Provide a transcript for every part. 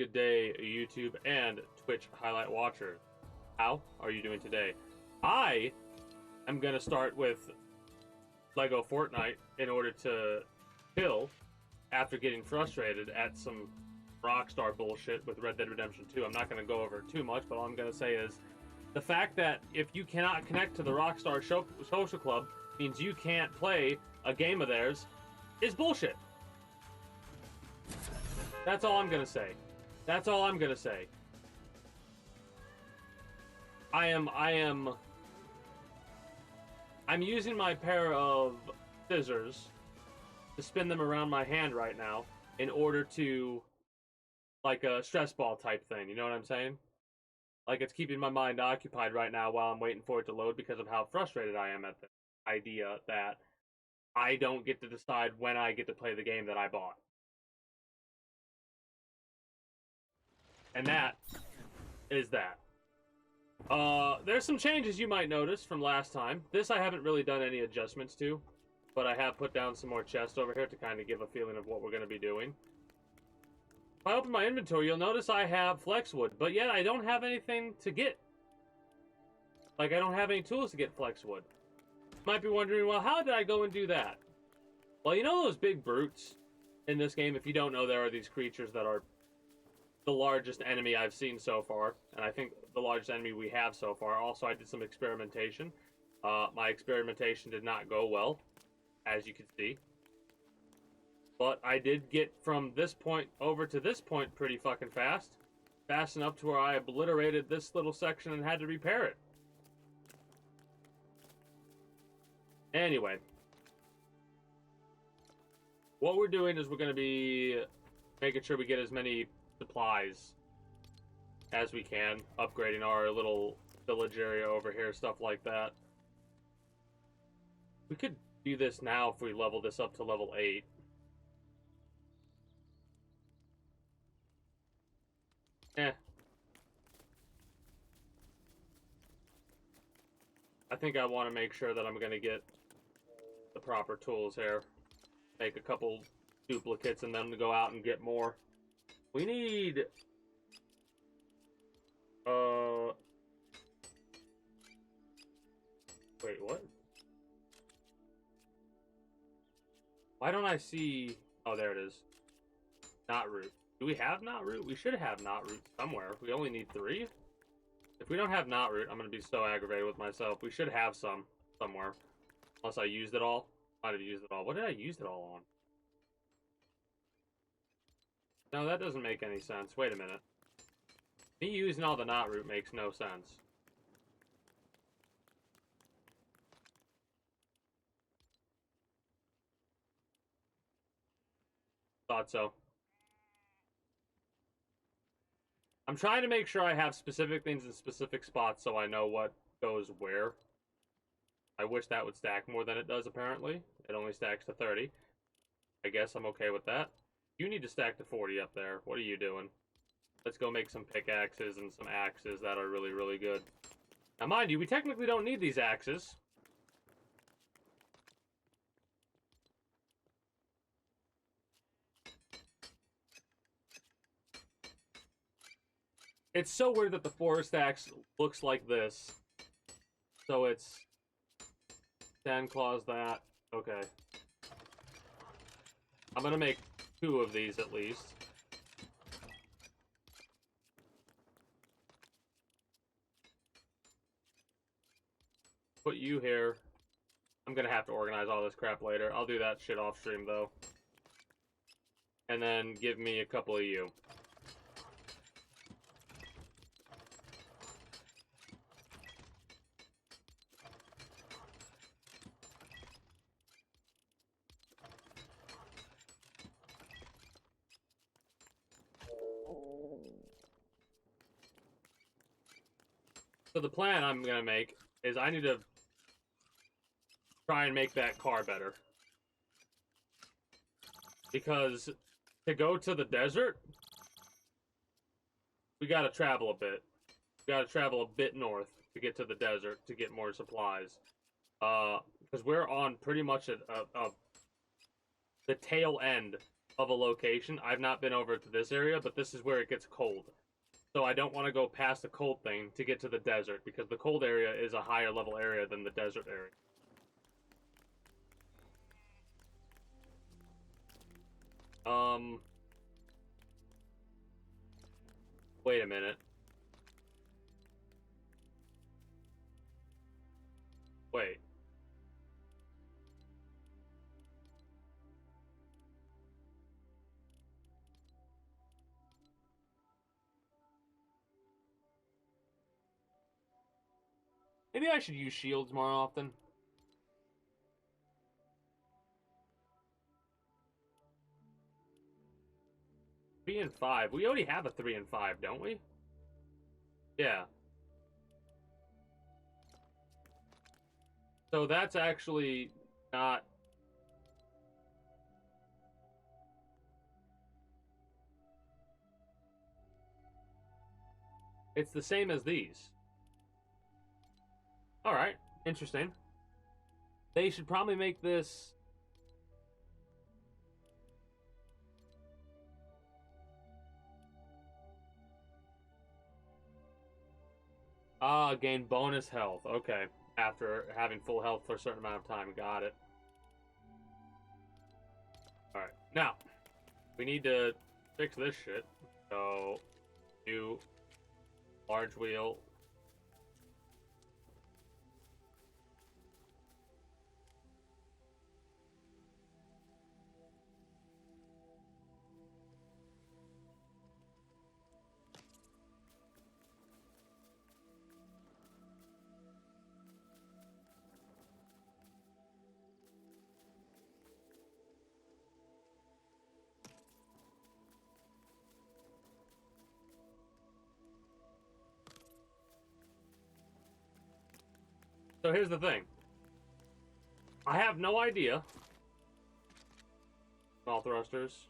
good day, YouTube and Twitch highlight watchers. How are you doing today? I am going to start with Lego Fortnite in order to chill after getting frustrated at some Rockstar bullshit with Red Dead Redemption 2. I'm not going to go over it too much, but all I'm going to say is the fact that if you cannot connect to the Rockstar social club means you can't play a game of theirs is bullshit. That's all I'm gonna say. That's all I'm gonna say. I'm using my pair of scissors to spin them around my hand right now in order to, like a stress ball type thing, you know what I'm saying? Like, it's keeping my mind occupied right now while I'm waiting for it to load because of how frustrated I am at the idea that I don't get to decide when I get to play the game that I bought. And that is that. There's some changes you might notice from last time. This I haven't really done any adjustments to, but I have put down some more chests over here to kind of give a feeling of what we're going to be doing. If I open my inventory, you'll notice I have flexwood, but yet I don't have anything to get. Like, I don't have any tools to get flexwood. You might be wondering, well, how did I go and do that? Well, you know those big brutes in this game? If you don't know, there are these creatures that are the largest enemy I've seen so far, and I think the largest enemy we have so far. Also, I did some experimentation. My experimentation did not go well, as you can see. But I did get from this point over to this point pretty fucking fast. Fast enough to where I obliterated this little section and had to repair it. Anyway. What we're doing is we're going to be making sure we get as many supplies as we can, upgrading our little village area over here, stuff like that. We could do this now if we level this up to level 8. I think I want to make sure that I'm going to get the proper tools here. Make a couple duplicates and then go out and get more. We need... Wait, what? Why don't I see... Oh, there it is. Knot root. Do we have knot root? We should have knot root somewhere. We only need 3? If we don't have knot root, I'm going to be so aggravated with myself. We should have some somewhere. Unless I used it all. Might have used it all. What did I use it all on? No, that doesn't make any sense. Wait a minute. Me using all the knot root makes no sense. Thought so. I'm trying to make sure I have specific things in specific spots so I know what goes where. I wish that would stack more than it does, apparently. It only stacks to 30. I guess I'm okay with that. You need to stack to 40 up there. What are you doing? Let's go make some pickaxes and some axes that are really, really good. Now, mind you, we technically don't need these axes. It's so weird that the forest axe looks like this. So it's... Sandclaws that. Okay. I'm gonna make 2 of these at least. Put you here. I'm gonna have to organize all this crap later. I'll do that shit off stream though. And then give me a couple of you. So the plan I'm gonna make is I need to try and make that car better. Because to go to the desert, we gotta travel a bit. We gotta travel a bit north to get to the desert to get more supplies. Because we're on pretty much the tail end of a location. I've not been over to this area, but this is where it gets cold. So I don't want to go past the cold thing to get to the desert, because the cold area is a higher level area than the desert area. Wait a minute. Wait. Maybe I should use shields more often. 3 and 5. We already have a 3 and 5, don't we? Yeah. So that's actually not... It's the same as these. Alright, interesting. They should probably make this... gain bonus health. Okay. After having full health for a certain amount of time. Got it. Alright. Now, we need to fix this shit. So, new large wheel. So here's the thing. I have no idea. Small thrusters.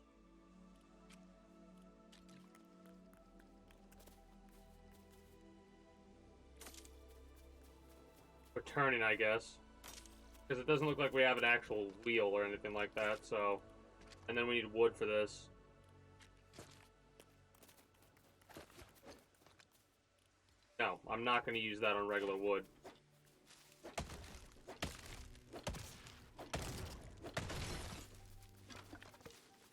Returning, I guess. Because it doesn't look like we have an actual wheel or anything like that, so... And then we need wood for this. No, I'm not going to use that on regular wood.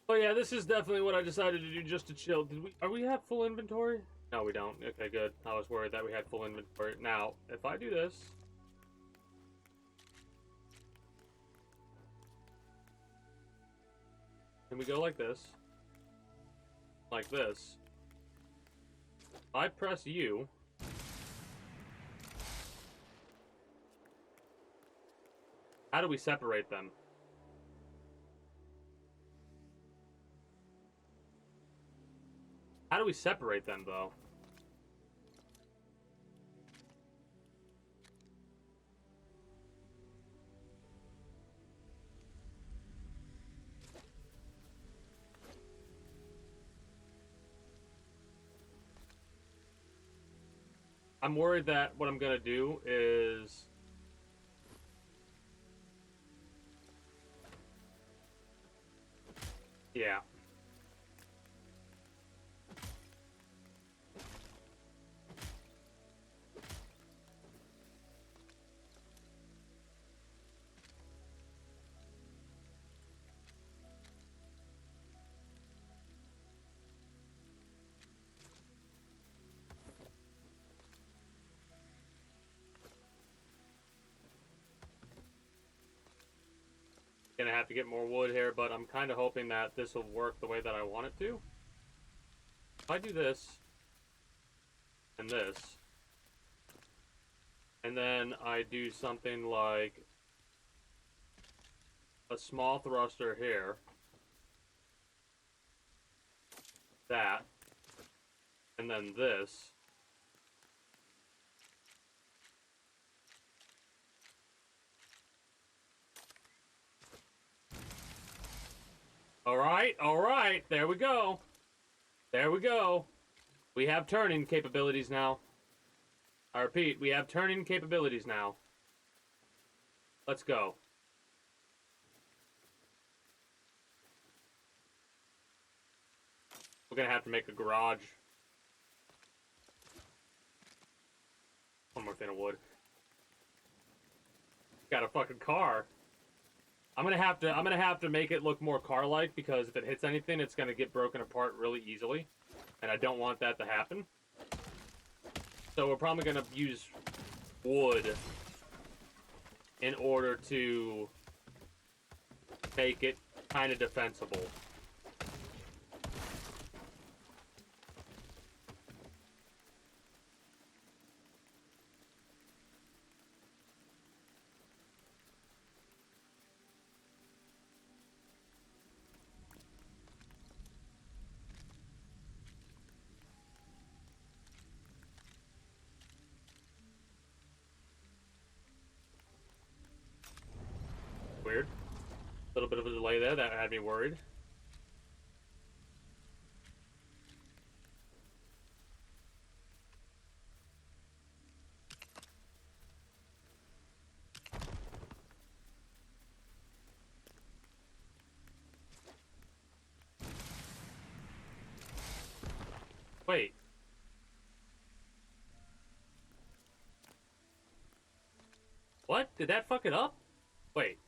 Oh yeah, this is definitely what I decided to do just to chill. Are we have full inventory? No, we don't. Okay, good. I was worried that we had full inventory. Now, if I do this... And we go like this. Like this. I press U. How do we separate them? How do we separate them, though? I'm worried that what I'm gonna do is... Yeah. Gonna have to get more wood here, but I'm kind of hoping that this will work the way that I want it to. If I do this, and this, and then I do something like a small thruster here, that, and then this, all right, there we go. There we go. We have turning capabilities now. I repeat, we have turning capabilities now. Let's go. We're gonna have to make a garage. One more thing of wood. Got a fucking car. I'm gonna have to make it look more car-like, because if it hits anything, it's gonna get broken apart really easily, and I don't want that to happen. So we're probably gonna use wood in order to make it kind of defensible. Weird. A little bit of a delay there, that had me worried. Wait. What? Did that fuck it up? Wait.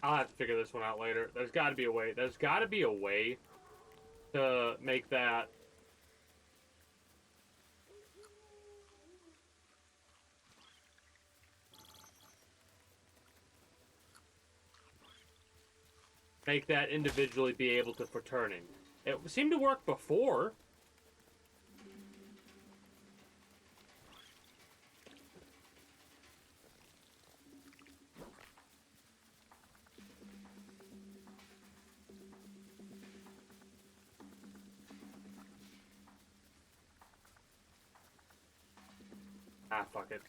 I'll have to figure this one out later. There's got to be a way. There's got to be a way to make that. Make that individually be able to for turning. It seemed to work before. Ah, fuck it.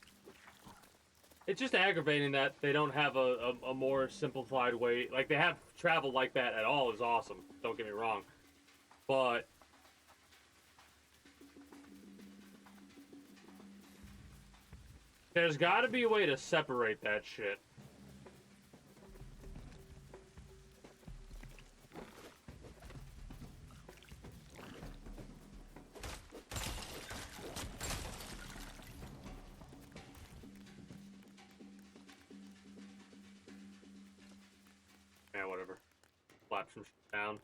It's just aggravating that they don't have a more simplified way. Like, they have travel like that at all is awesome. Don't get me wrong. But there's got to be a way to separate that shit. Yeah, whatever. Slap some shit down.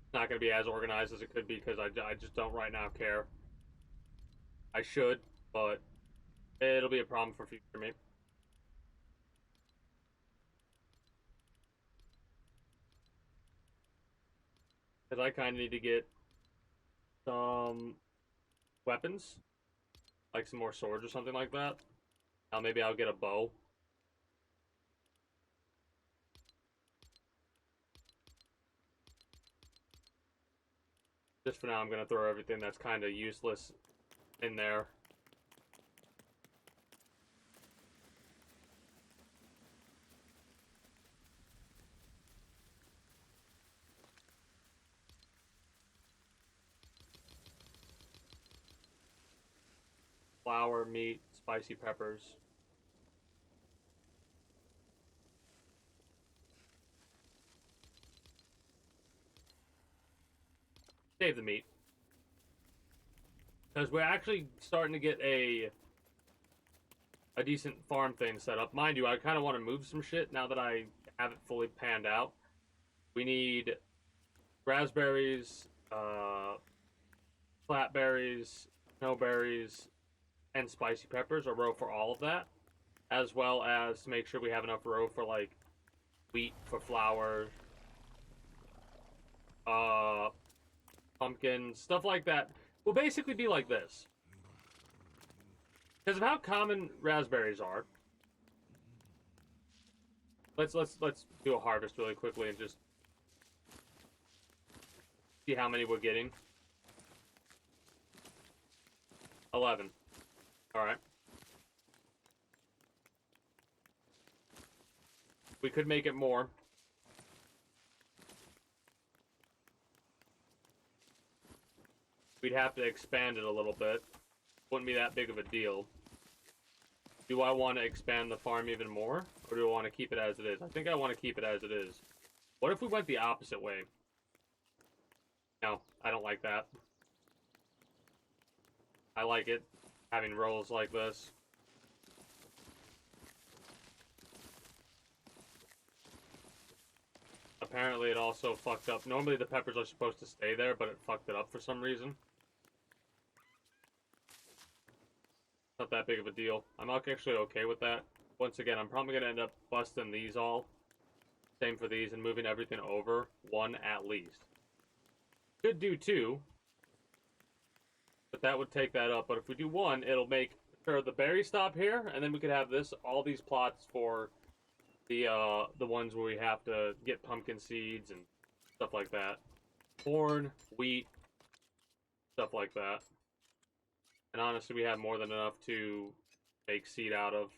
It's not going to be as organized as it could be, because I just don't right now care. I should, but it'll be a problem for future me. Because I kind of need to get some weapons. Like some more swords or something like that. Now maybe I'll get a bow. Just for now, I'm going to throw everything that's kind of useless in there. flour, meat, spicy peppers. Save the meat. Because we're actually starting to get a decent farm thing set up. Mind you, I kind of want to move some shit now that I have it fully panned out. We need raspberries, flatberries, snowberries, and spicy peppers, a row for all of that, as well as to make sure we have enough row for like wheat for flour, pumpkin, stuff like that. Will basically be like this. Because of how common raspberries are. Let's do a harvest really quickly and just see how many we're getting. 11. Alright. We could make it more. We'd have to expand it a little bit. Wouldn't be that big of a deal. Do I want to expand the farm even more? Or do I want to keep it as it is? I think I want to keep it as it is. What if we went the opposite way? No, I don't like that. I like it, having rows like this. Apparently it also fucked up. Normally the peppers are supposed to stay there, but it fucked it up for some reason. Not that big of a deal. I'm actually okay with that. Once again, I'm probably going to end up busting these all. Same for these, and moving everything over one at least. Could do two, but that would take that up. But if we do one, it'll make sure the berries stop here, and then we could have this, all these plots for the ones where we have to get pumpkin seeds and stuff like that. Corn, wheat, stuff like that. And honestly, we have more than enough to make seed out of.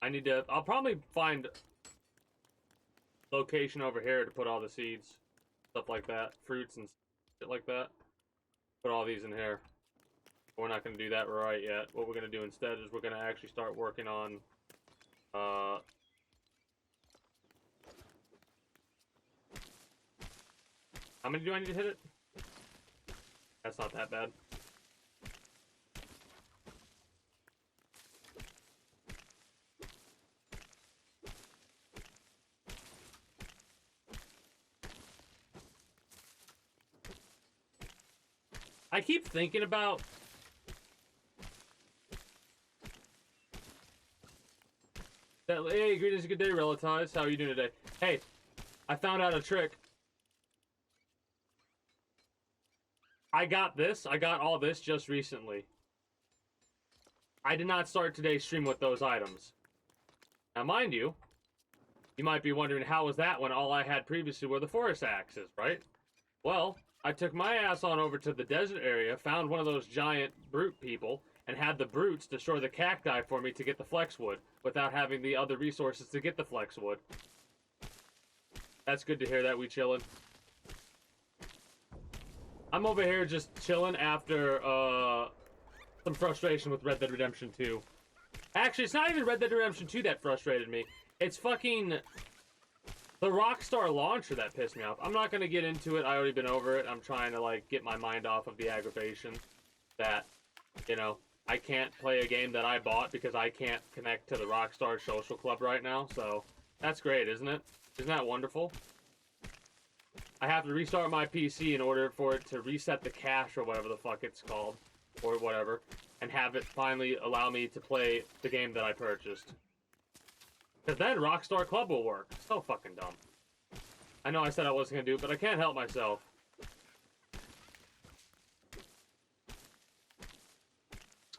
I need to, I'll probably find location over here to put all the seeds, stuff like that, fruits and shit like that. Put all these in here. We're not going to do that right yet. What we're going to do instead is we're going to actually start working on, how many do I need to hit it? That's not that bad. I keep thinking about that. Hey, greetings, good day, relatives. How are you doing today? Hey, I found out a trick. I got this. I got all this just recently. I did not start today's stream with those items. Now, mind you, you might be wondering how was that when all I had previously were the forest axes, right? Well, I took my ass on over to the desert area, found one of those giant brute people, and had the brutes destroy the cacti for me to get the flex wood, without having the other resources to get the flex wood. That's good to hear that, we chillin'. I'm over here just chilling after, some frustration with Red Dead Redemption 2. Actually, it's not even Red Dead Redemption 2 that frustrated me. It's fucking the Rockstar launcher that pissed me off. I'm not gonna get into it. I already been over it. I'm trying to, like, get my mind off of the aggravation that, you know, I can't play a game that I bought because I can't connect to the Rockstar Social Club right now. So, that's great, isn't it? Isn't that wonderful? I have to restart my PC in order for it to reset the cache or whatever the fuck it's called. Or whatever. And have it finally allow me to play the game that I purchased. Because then Rockstar Club will work. So fucking dumb. I know I said I wasn't going to do it, but I can't help myself.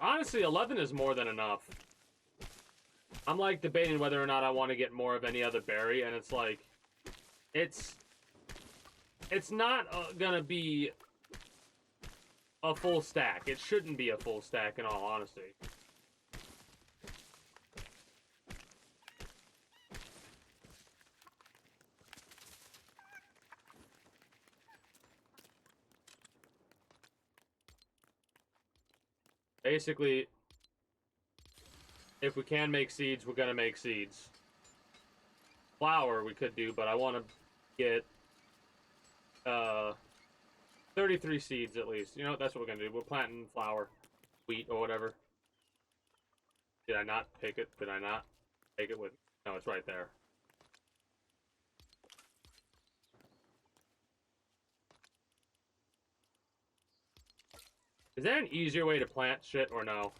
Honestly, 11 is more than enough. I'm like debating whether or not I want to get more of any other berry, and it's like, it's not gonna be a full stack. It shouldn't be a full stack in all honesty. Basically, if we can make seeds, we're gonna make seeds. Flour we could do, but I want to get 33 seeds at least. You know, that's what we're gonna do. We're planting flour, wheat, or whatever. Did I not pick it? Did I not take it with? No, it's right there. Is there an easier way to plant shit or no?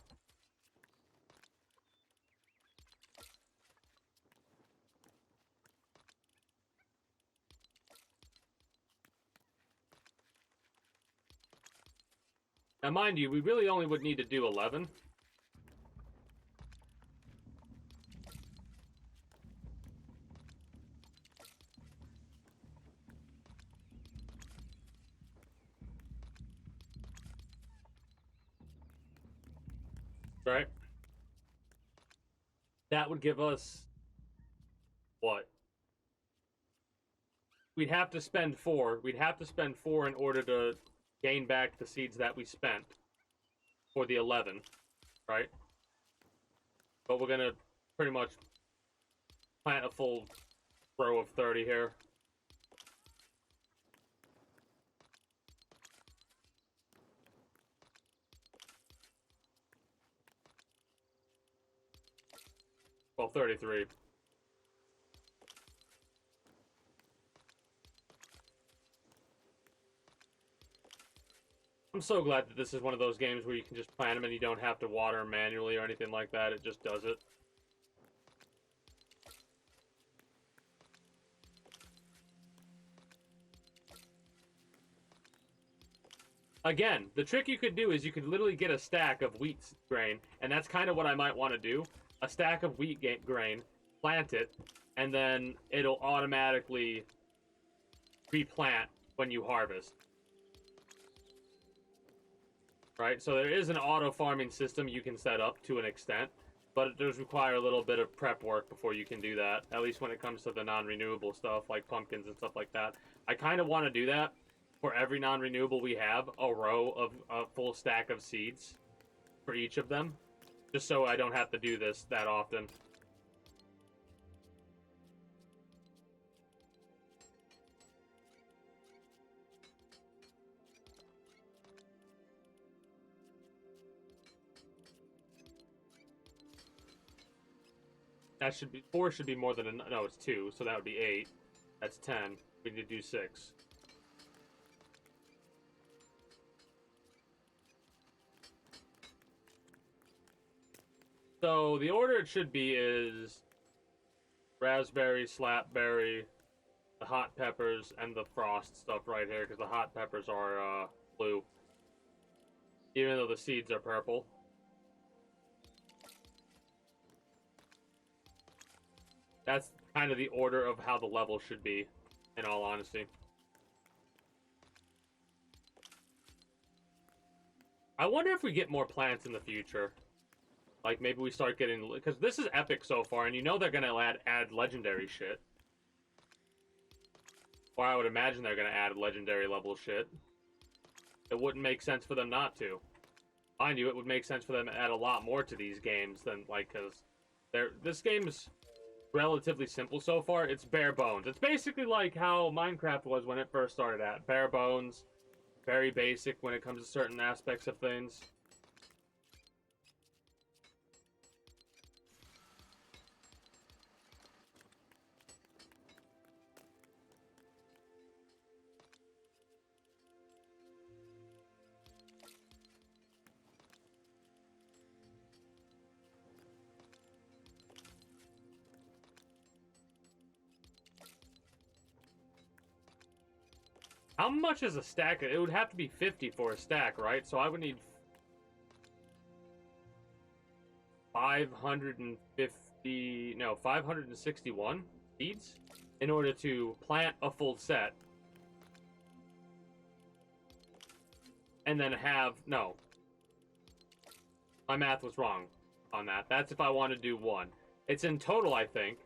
Now, mind you, we really only would need to do 11. Right? That would give us... what? We'd have to spend 4. We'd have to spend 4 in order to gain back the seeds that we spent for the 11, right? But we're gonna pretty much plant a full row of 30 here. Well, 33. I'm so glad that this is one of those games where you can just plant them and you don't have to water them manually or anything like that. It just does it. Again, the trick you could do is you could literally get a stack of wheat grain, and that's kind of what I might want to do. A stack of wheat grain, plant it, and then it'll automatically replant when you harvest. Right? So there is an auto farming system you can set up to an extent, but it does require a little bit of prep work before you can do that, at least when it comes to the non-renewable stuff like pumpkins and stuff like that. I kind of want to do that. For every non-renewable we have, a row of a full stack of seeds for each of them, just so I don't have to do this that often. That should be 4. Should be more than no, it's 2, so that would be 8. That's 10. We need to do 6. So the order it should be is raspberry, slapberry, the hot peppers, and the frost stuff right here, because the hot peppers are blue, even though the seeds are purple. That's kind of the order of how the level should be, in all honesty. I wonder if we get more plants in the future. Like, maybe we start getting... because this is epic so far, and you know they're gonna add legendary shit. Or I would imagine they're gonna add legendary level shit. It wouldn't make sense for them not to. Mind you, it would make sense for them to add a lot more to these games than, like, because... this game's relatively simple so far. It's bare bones. It's basically like how Minecraft was when it first started out. Bare bones. Very basic when it comes to certain aspects of things. How much is a stack? It would have to be 50 for a stack, right? So I would need 550... no, 561 seeds in order to plant a full set. and then have... No. My math was wrong on that. That's if I want to do one. It's in total, I think.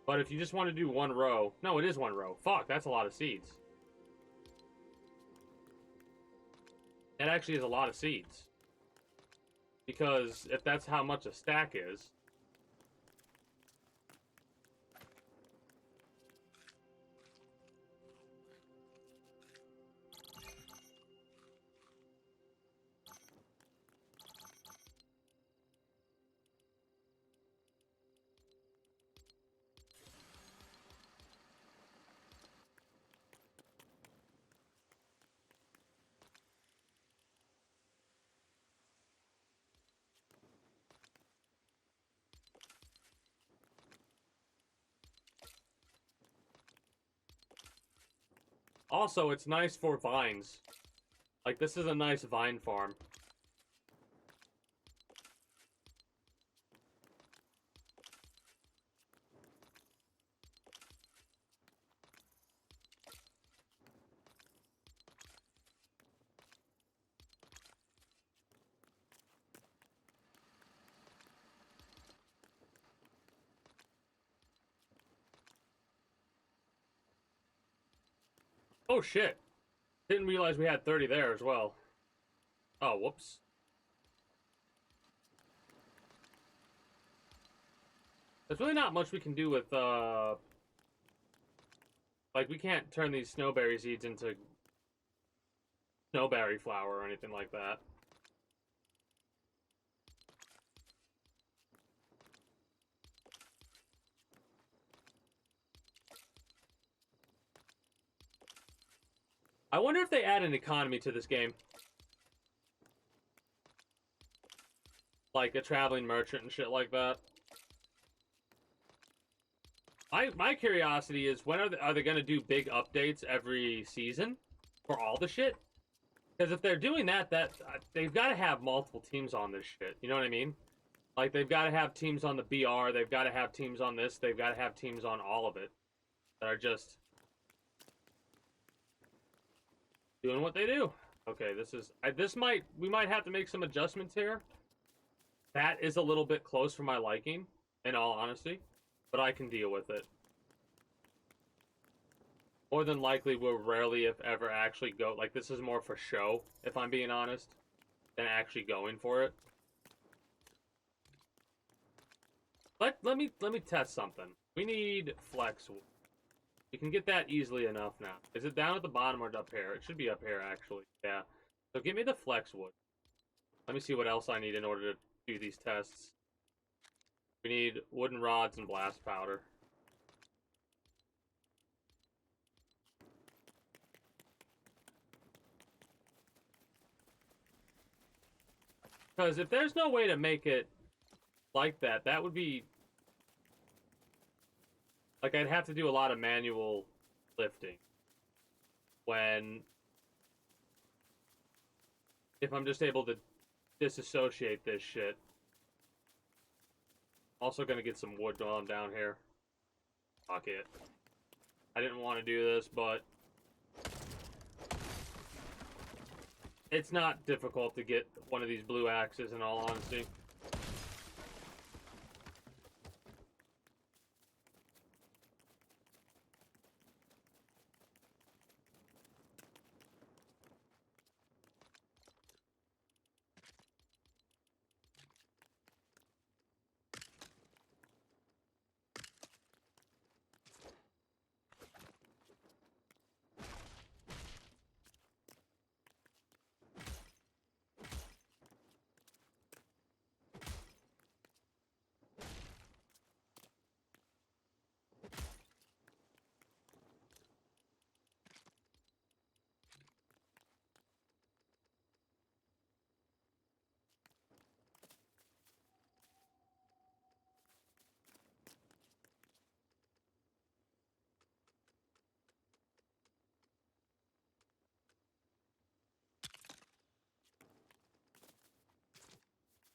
But if you just want to do one row... No, it is one row. Fuck, that's a lot of seeds. That actually is a lot of seeds. Because if that's how much a stack is... Also, it's nice for vines. Like, this is a nice vine farm. Oh, shit. Didn't realize we had 30 there as well. Oh, whoops. There's really not much we can do with, like, we can't turn these snowberry seeds into snowberry flour or anything like that. I wonder if they add an economy to this game. Like a traveling merchant and shit like that. My curiosity is, when are they going to do big updates every season for all the shit? Because if they're doing that, they've got to have multiple teams on this shit. You know what I mean? Like, they've got to have teams on the BR, they've got to have teams on this, they've got to have teams on all of it that are just doing what they do. Okay, we might have to make some adjustments here. That is a little bit close for my liking, in all honesty, but I can deal with it. More than likely, we'll rarely, if ever, actually go... Like, this is more for show, if I'm being honest, than actually going for it. Let me test something. We need flex wood. You can get that easily enough now. Is it down at the bottom or up here? It should be up here, actually. Yeah. So give me the flex wood. Let me see what else I need in order to do these tests. We need wooden rods and blast powder. Because if there's no way to make it like that, that would be... Like, I'd have to do a lot of manual lifting. If I'm just able to disassociate this shit. Also gonna get some wood while I'm down here. Fuck it. I didn't want to do this, but... It's not difficult to get one of these blue axes, in all honesty.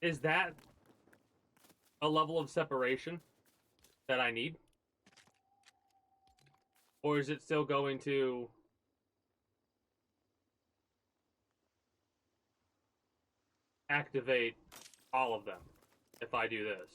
Is that a level of separation that I need? Or is it still going to... activate all of them if I do this.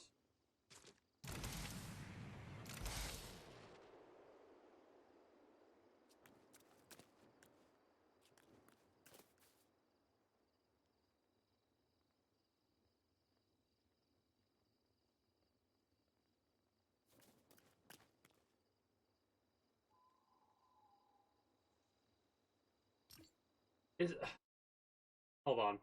Is hold on.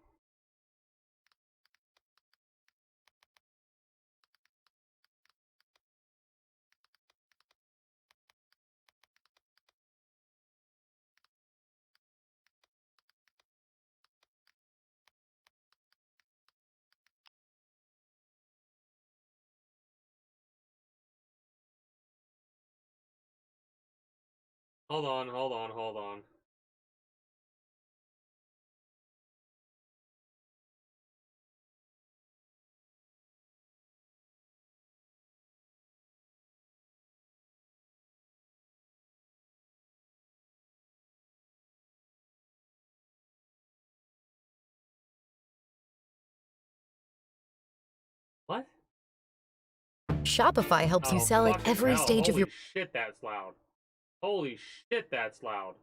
Hold on, hold on, hold on. What? Shopify helps you sell at every stage of your... Holy shit, that's loud. Holy shit, that's loud.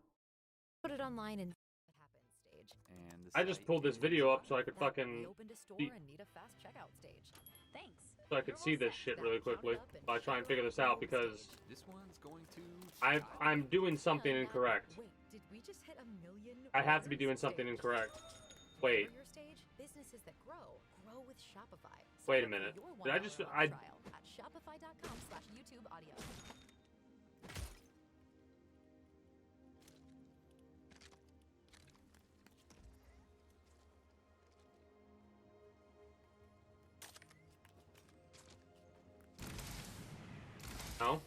Put it online and what happens stage. And I just pulled this video up so I could fucking see, Thanks. so I could see this shit really quickly. So I try and figure this out because this one's going to I'm doing something incorrect. Wait, did we just hit 1 million? I have to be doing something incorrect. Wait. Your stage, businesses that grow with Shopify. Wait a minute. Did I just trial at shopify.com/YouTube audio. No?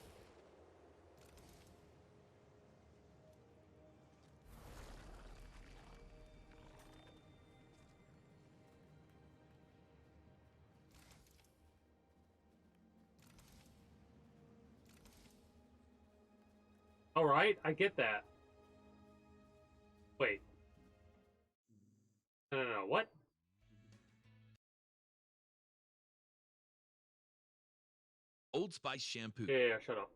Alright, I get that. Wait. No, what? Old Spice shampoo. Yeah, shut up.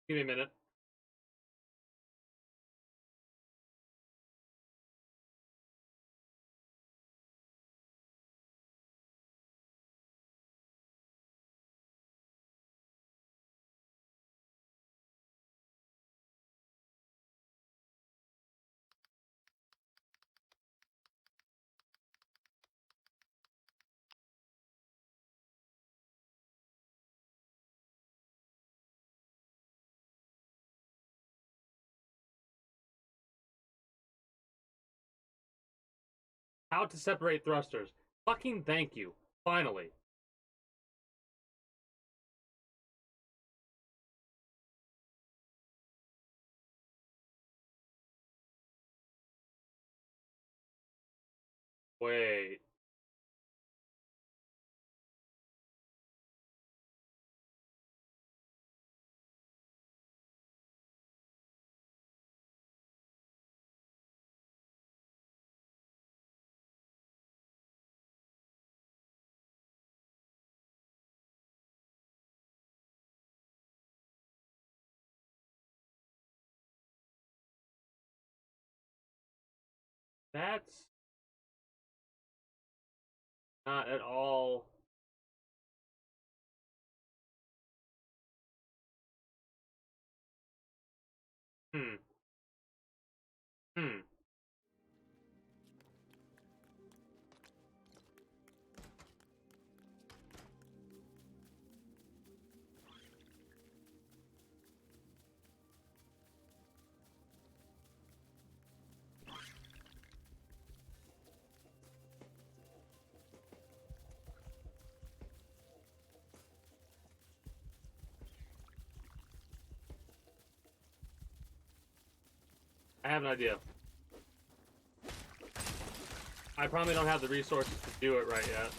Give me a minute. How to separate thrusters. Fucking thank you. Finally. Wait. That's not at all. Hmm. Hmm. I have an idea. I probably don't have the resources to do it right yet.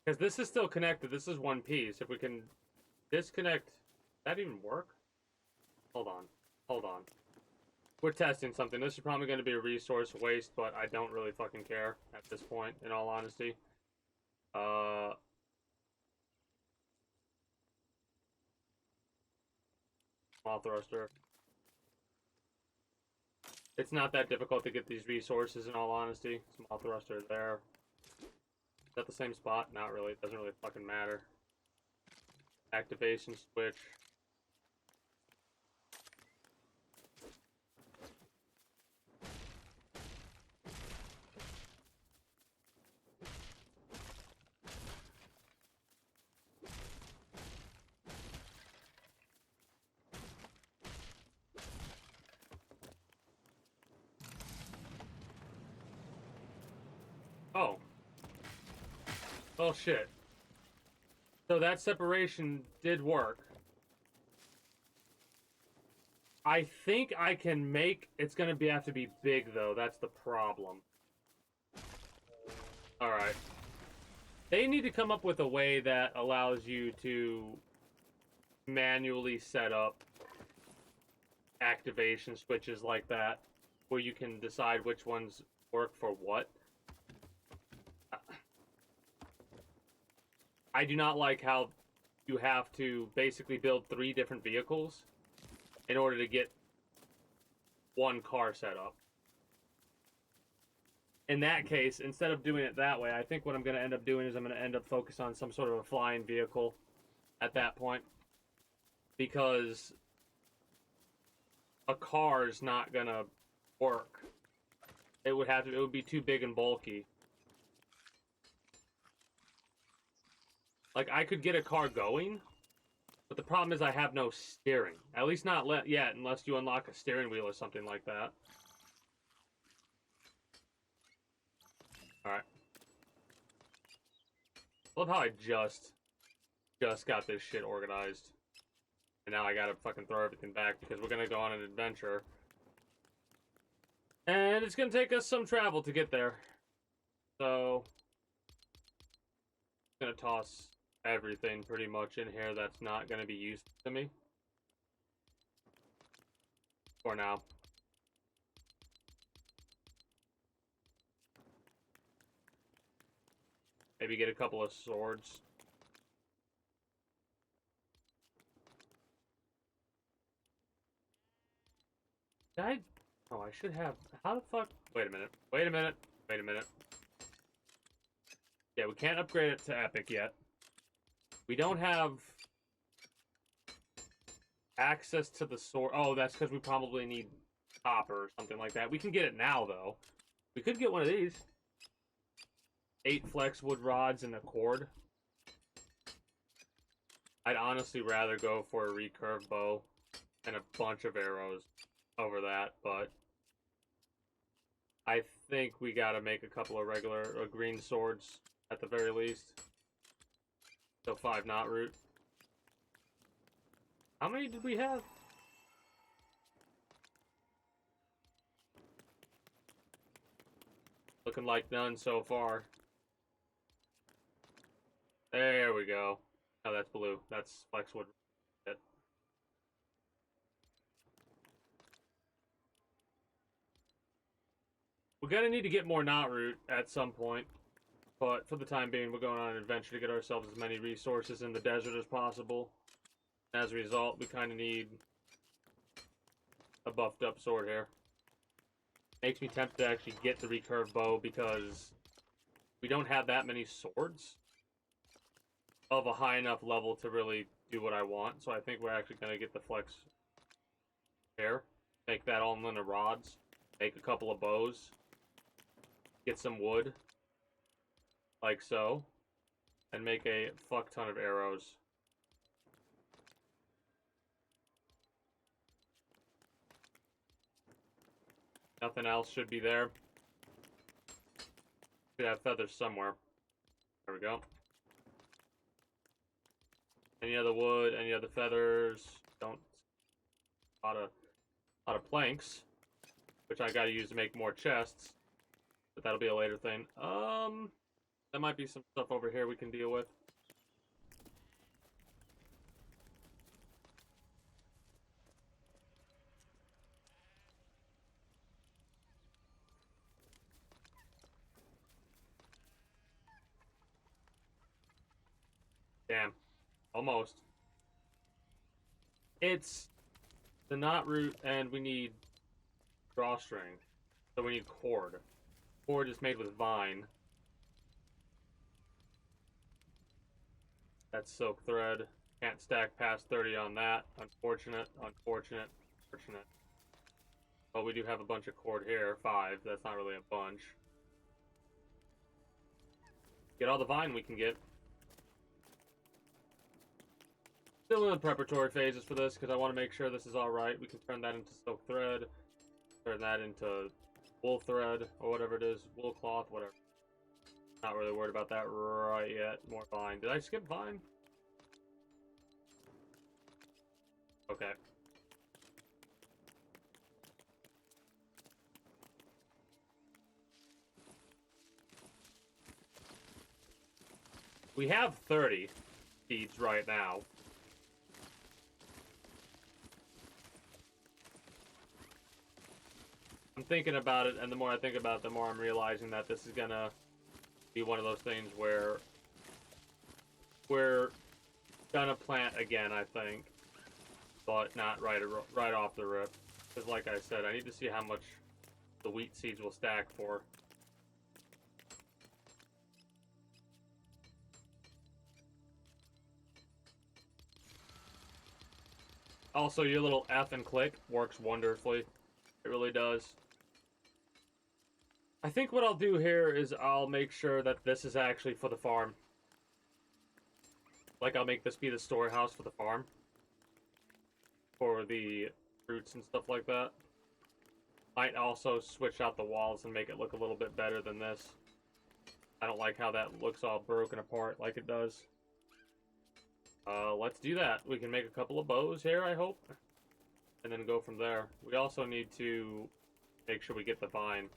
Because this is still connected. This is one piece. If we can disconnect... That even work? Hold on. Hold on. We're testing something. This is probably going to be a resource waste, but I don't really fucking care at this point, in all honesty. Small thruster. It's not that difficult to get these resources, in all honesty. Small thruster there. Is that the same spot? Not really. It doesn't really fucking matter. Activation switch. Oh. Oh shit. So that separation did work. I think I can make... It's gonna have to be big, though. That's the problem. Alright. They need to come up with a way that allows you to manually set up activation switches like that, where you can decide which ones work for what. I do not like how you have to basically build 3 different vehicles in order to get one car set up. In that case, instead of doing it that way, I think what I'm going to end up doing is I'm going to end up focusing on some sort of a flying vehicle at that point. Because a car's not going to work. It would be too big and bulky. Like, I could get a car going, but the problem is I have no steering. At least not yet, unless you unlock a steering wheel or something like that. Alright. Love how I just got this shit organized. And now I gotta fucking throw everything back because we're gonna go on an adventure. And it's gonna take us some travel to get there. So... I'm gonna toss everything pretty much in here that's not gonna be useful to me. For now. Maybe get a couple of swords. Oh, I should have... How the fuck... Wait a minute. Wait a minute. Wait a minute. Yeah, we can't upgrade it to epic yet. We don't have access to the sword. Oh, that's because we probably need copper or something like that. We can get it now, though. We could get one of these. 8 flex wood rods and a cord. I'd honestly rather go for a recurve bow and a bunch of arrows over that, but I think we gotta make a couple of regular green swords at the very least. So 5 knot root. How many did we have? Looking like none so far. There we go. Oh, that's blue. That's flexwood. We're gonna need to get more knot root at some point, but for the time being, we're going on an adventure to get ourselves as many resources in the desert as possible. As a result, we kind of need a buffed up sword here. Makes me tempted to actually get the recurve bow because we don't have that many swords of a high enough level to really do what I want. So I think we're actually going to get the flex here. Make that all in the rods. Make a couple of bows. Get some wood. Like so. And make a fuck ton of arrows. Nothing else should be there. Should have feathers somewhere. There we go. Any other wood, any other feathers? Don't. A lot of planks, which I gotta use to make more chests. But that'll be a later thing. There might be some stuff over here we can deal with. Damn. Almost. It's the knot root, and we need drawstring. So we need cord. Cord is made with vine. That's silk thread. Can't stack past 30 on that. Unfortunate, unfortunate, unfortunate. But we do have a bunch of cord here. 5. That's not really a bunch. Get all the vine we can get. Still in the preparatory phases for this because I want to make sure this is alright. We can turn that into silk thread. Turn that into wool thread or whatever it is. Wool cloth, whatever. Not really worried about that right yet. More vine. Did I skip vine? Okay. We have 30 seeds right now. I'm thinking about it, and the more I think about it, the more I'm realizing that this is gonna be one of those things where we're gonna plant again, I think, but not right off the rip. Because like I said, I need to see how much the wheat seeds will stack for. Also, your little F and click works wonderfully. It really does. I think what I'll do here is I'll make sure that this is actually for the farm. Like, I'll make this be the storehouse for the farm. For the fruits and stuff like that. Might also switch out the walls and make it look a little bit better than this. I don't like how that looks all broken apart like it does. Let's do that. We can make a couple of bows here, I hope. And then go from there. We also need to make sure we get the vine.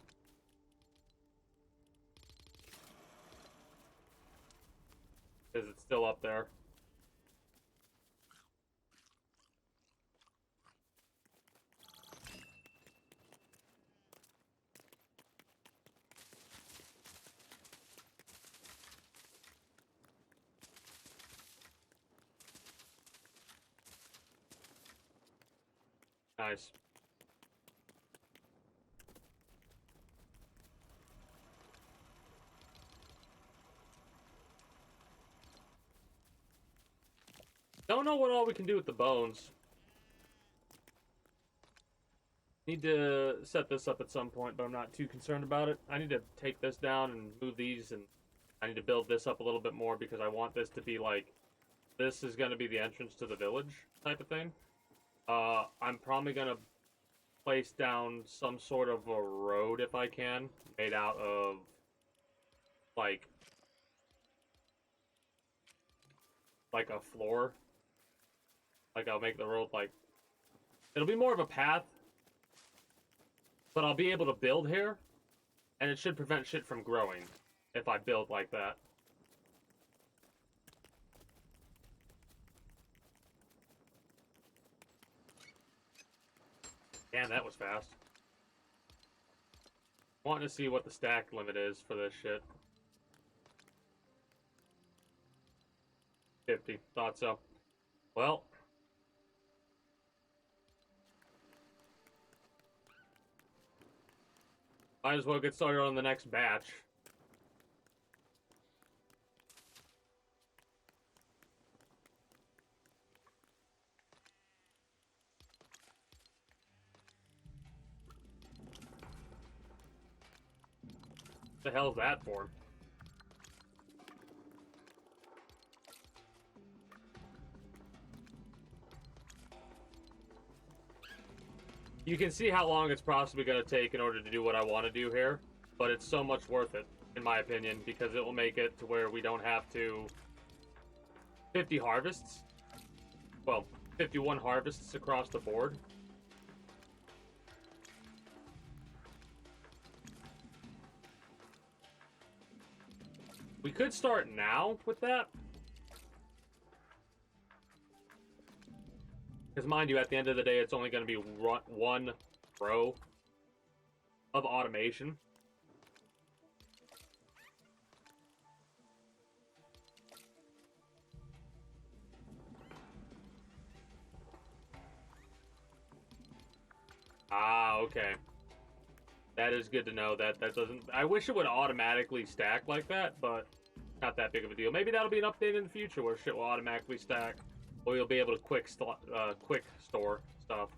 Because it's still up there. Nice. Don't know what all we can do with the bones. Need to set this up at some point, but I'm not too concerned about it. I need to take this down and move these, and I need to build this up a little bit more because I want this to be like, this is going to be the entrance to the village type of thing. I'm probably going to place down some sort of a road if I can, made out of like a floor. Like, I'll make the road like, it'll be more of a path, but I'll be able to build here, and it should prevent shit from growing if I build like that. Damn, that was fast. Wanting to see what the stack limit is for this shit. 50. Thought so. Well. Might as well get started on the next batch. What the hell's that for? You can see how long it's possibly going to take in order to do what I want to do here, but it's so much worth it, in my opinion, because it will make it to where we don't have to 50 harvests. Well, 51 harvests across the board. We could start now with that. Because mind you, at the end of the day, it's only going to be one row of automation. Ah, okay. That is good to know. That doesn't... I wish it would automatically stack like that, but not that big of a deal. Maybe that'll be an update in the future where shit will automatically stack. Or you'll be able to quick store stuff.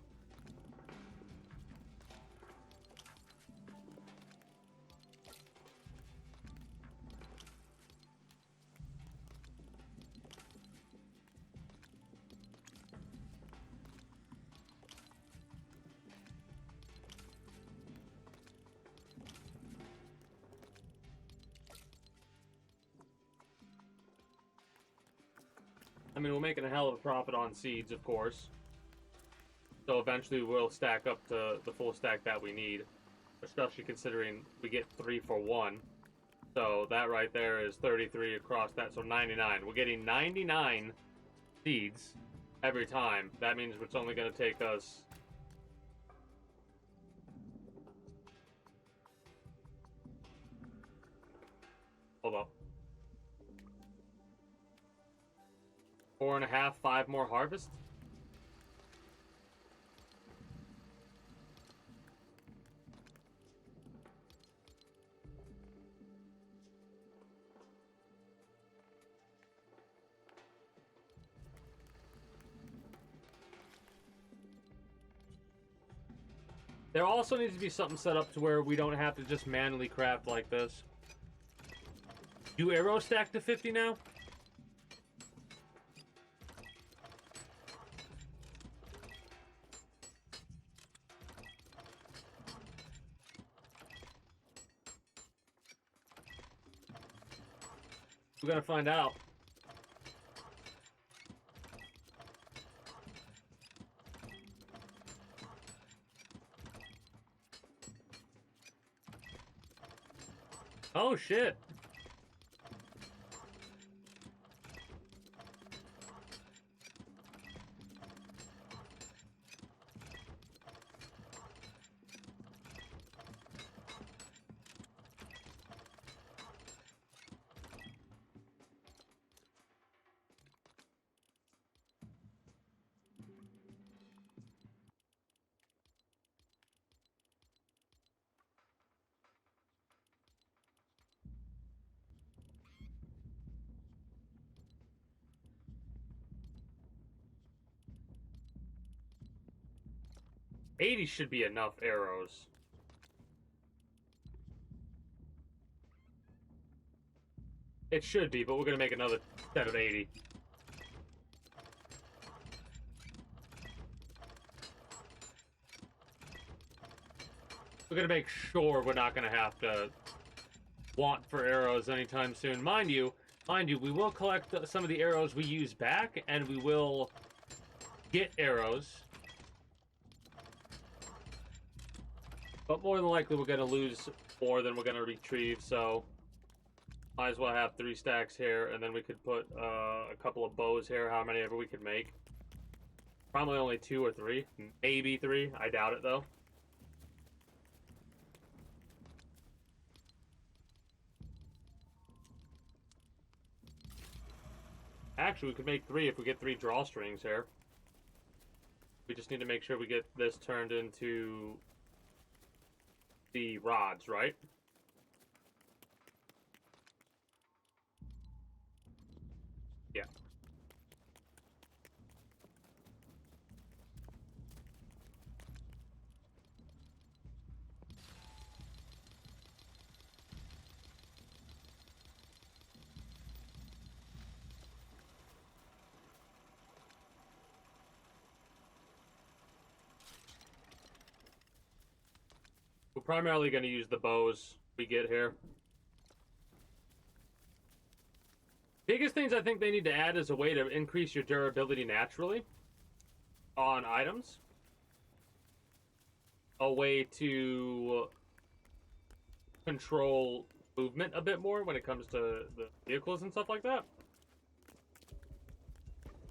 I mean, we're making a hell of a profit on seeds, of course. So eventually we'll stack up to the full stack that we need. Especially considering we get 3 for 1. So that right there is 33 across that, so 99. We're getting 99 seeds every time. That means it's only going to take us... Hold up. 4.5, 5 more harvests? There also needs to be something set up to where we don't have to just manually craft like this. Do arrows stack to 50 now? We're gonna find out. Oh shit. $80 should be enough arrows. It should be, but we're gonna make another set of 80. We're gonna make sure we're not gonna have to want for arrows anytime soon. Mind you, we will collect some of the arrows we use back, and we will get arrows. But more than likely, we're gonna lose more than we're gonna retrieve, so might as well have 3 stacks here, and then we could put a couple of bows here, how many ever we could make. Probably only 2 or 3, maybe 3. I doubt it though. Actually, we could make 3 if we get 3 drawstrings here. We just need to make sure we get this turned into the rods, right? Yeah. We're primarily going to use the bows we get here. Biggest things I think they need to add is a way to increase your durability naturally on items. A way to control movement a bit more when it comes to the vehicles and stuff like that.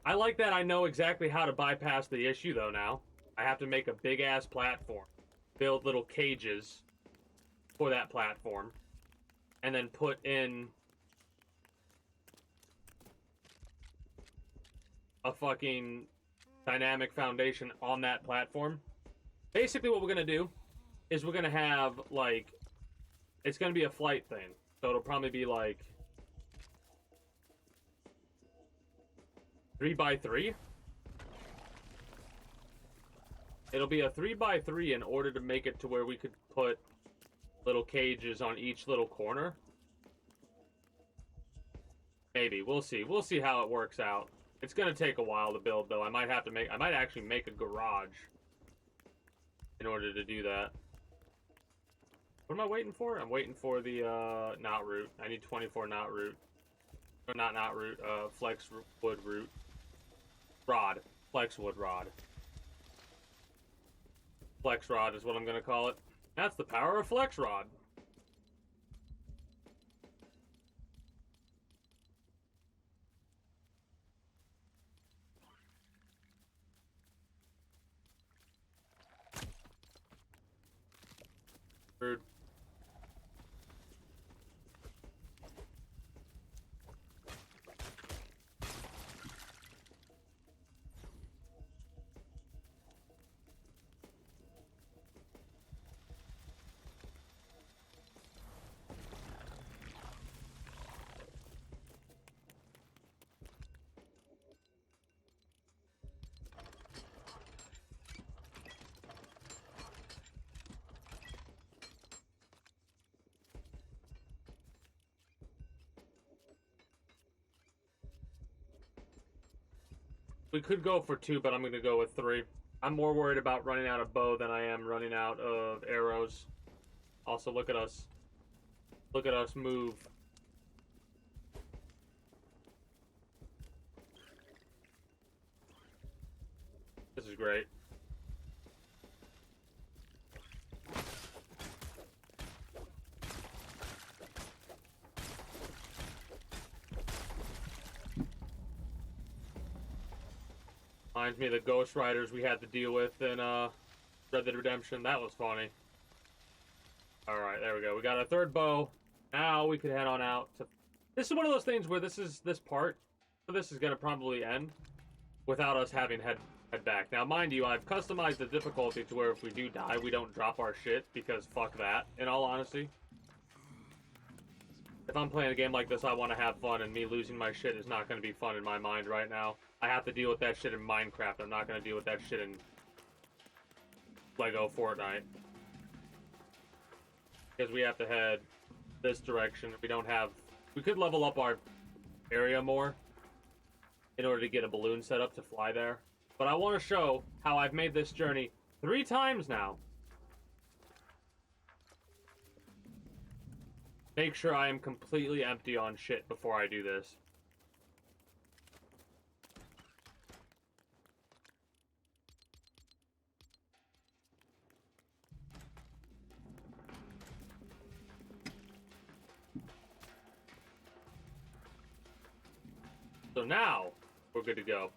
I like that I know exactly how to bypass the issue, though, now. I have to make a big-ass platform, build little cages for that platform, and then put in a fucking dynamic foundation on that platform. Basically, what we're going to do is we're going to have, like, it's going to be a flight thing. So it'll probably be, like, 3x3. It'll be a 3x3 in order to make it to where we could put little cages on each little corner. Maybe. We'll see. We'll see how it works out. It's going to take a while to build, though. I might actually make a garage in order to do that. What am I waiting for? I'm waiting for the knot root. I need 24 knot root. Or not root, flex wood root. Rod. Flex wood rod. Flex rod is what I'm going to call it. That's the power of flex rod. Rude. We could go for 2, but I'm going to go with 3. I'm more worried about running out of bow than I am running out of arrows. Also, look at us. Look at us move. This is great. Reminds me of the Ghost Riders we had to deal with in Red Dead Redemption. That was funny. Alright, there we go. We got our 3rd bow. Now we can head on out to... This is one of those things where this part of this is going to probably end without us having head back. Now, mind you, I've customized the difficulty to where if we do die, we don't drop our shit, because fuck that, in all honesty. If I'm playing a game like this, I want to have fun, and me losing my shit is not going to be fun in my mind right now. I have to deal with that shit in Minecraft. I'm not going to deal with that shit in Lego Fortnite. Because we have to head this direction. We don't have... We could level up our area more in order to get a balloon set up to fly there. But I want to show how I've made this journey 3 times now. Make sure I am completely empty on shit before I do this. So now, we're good to go.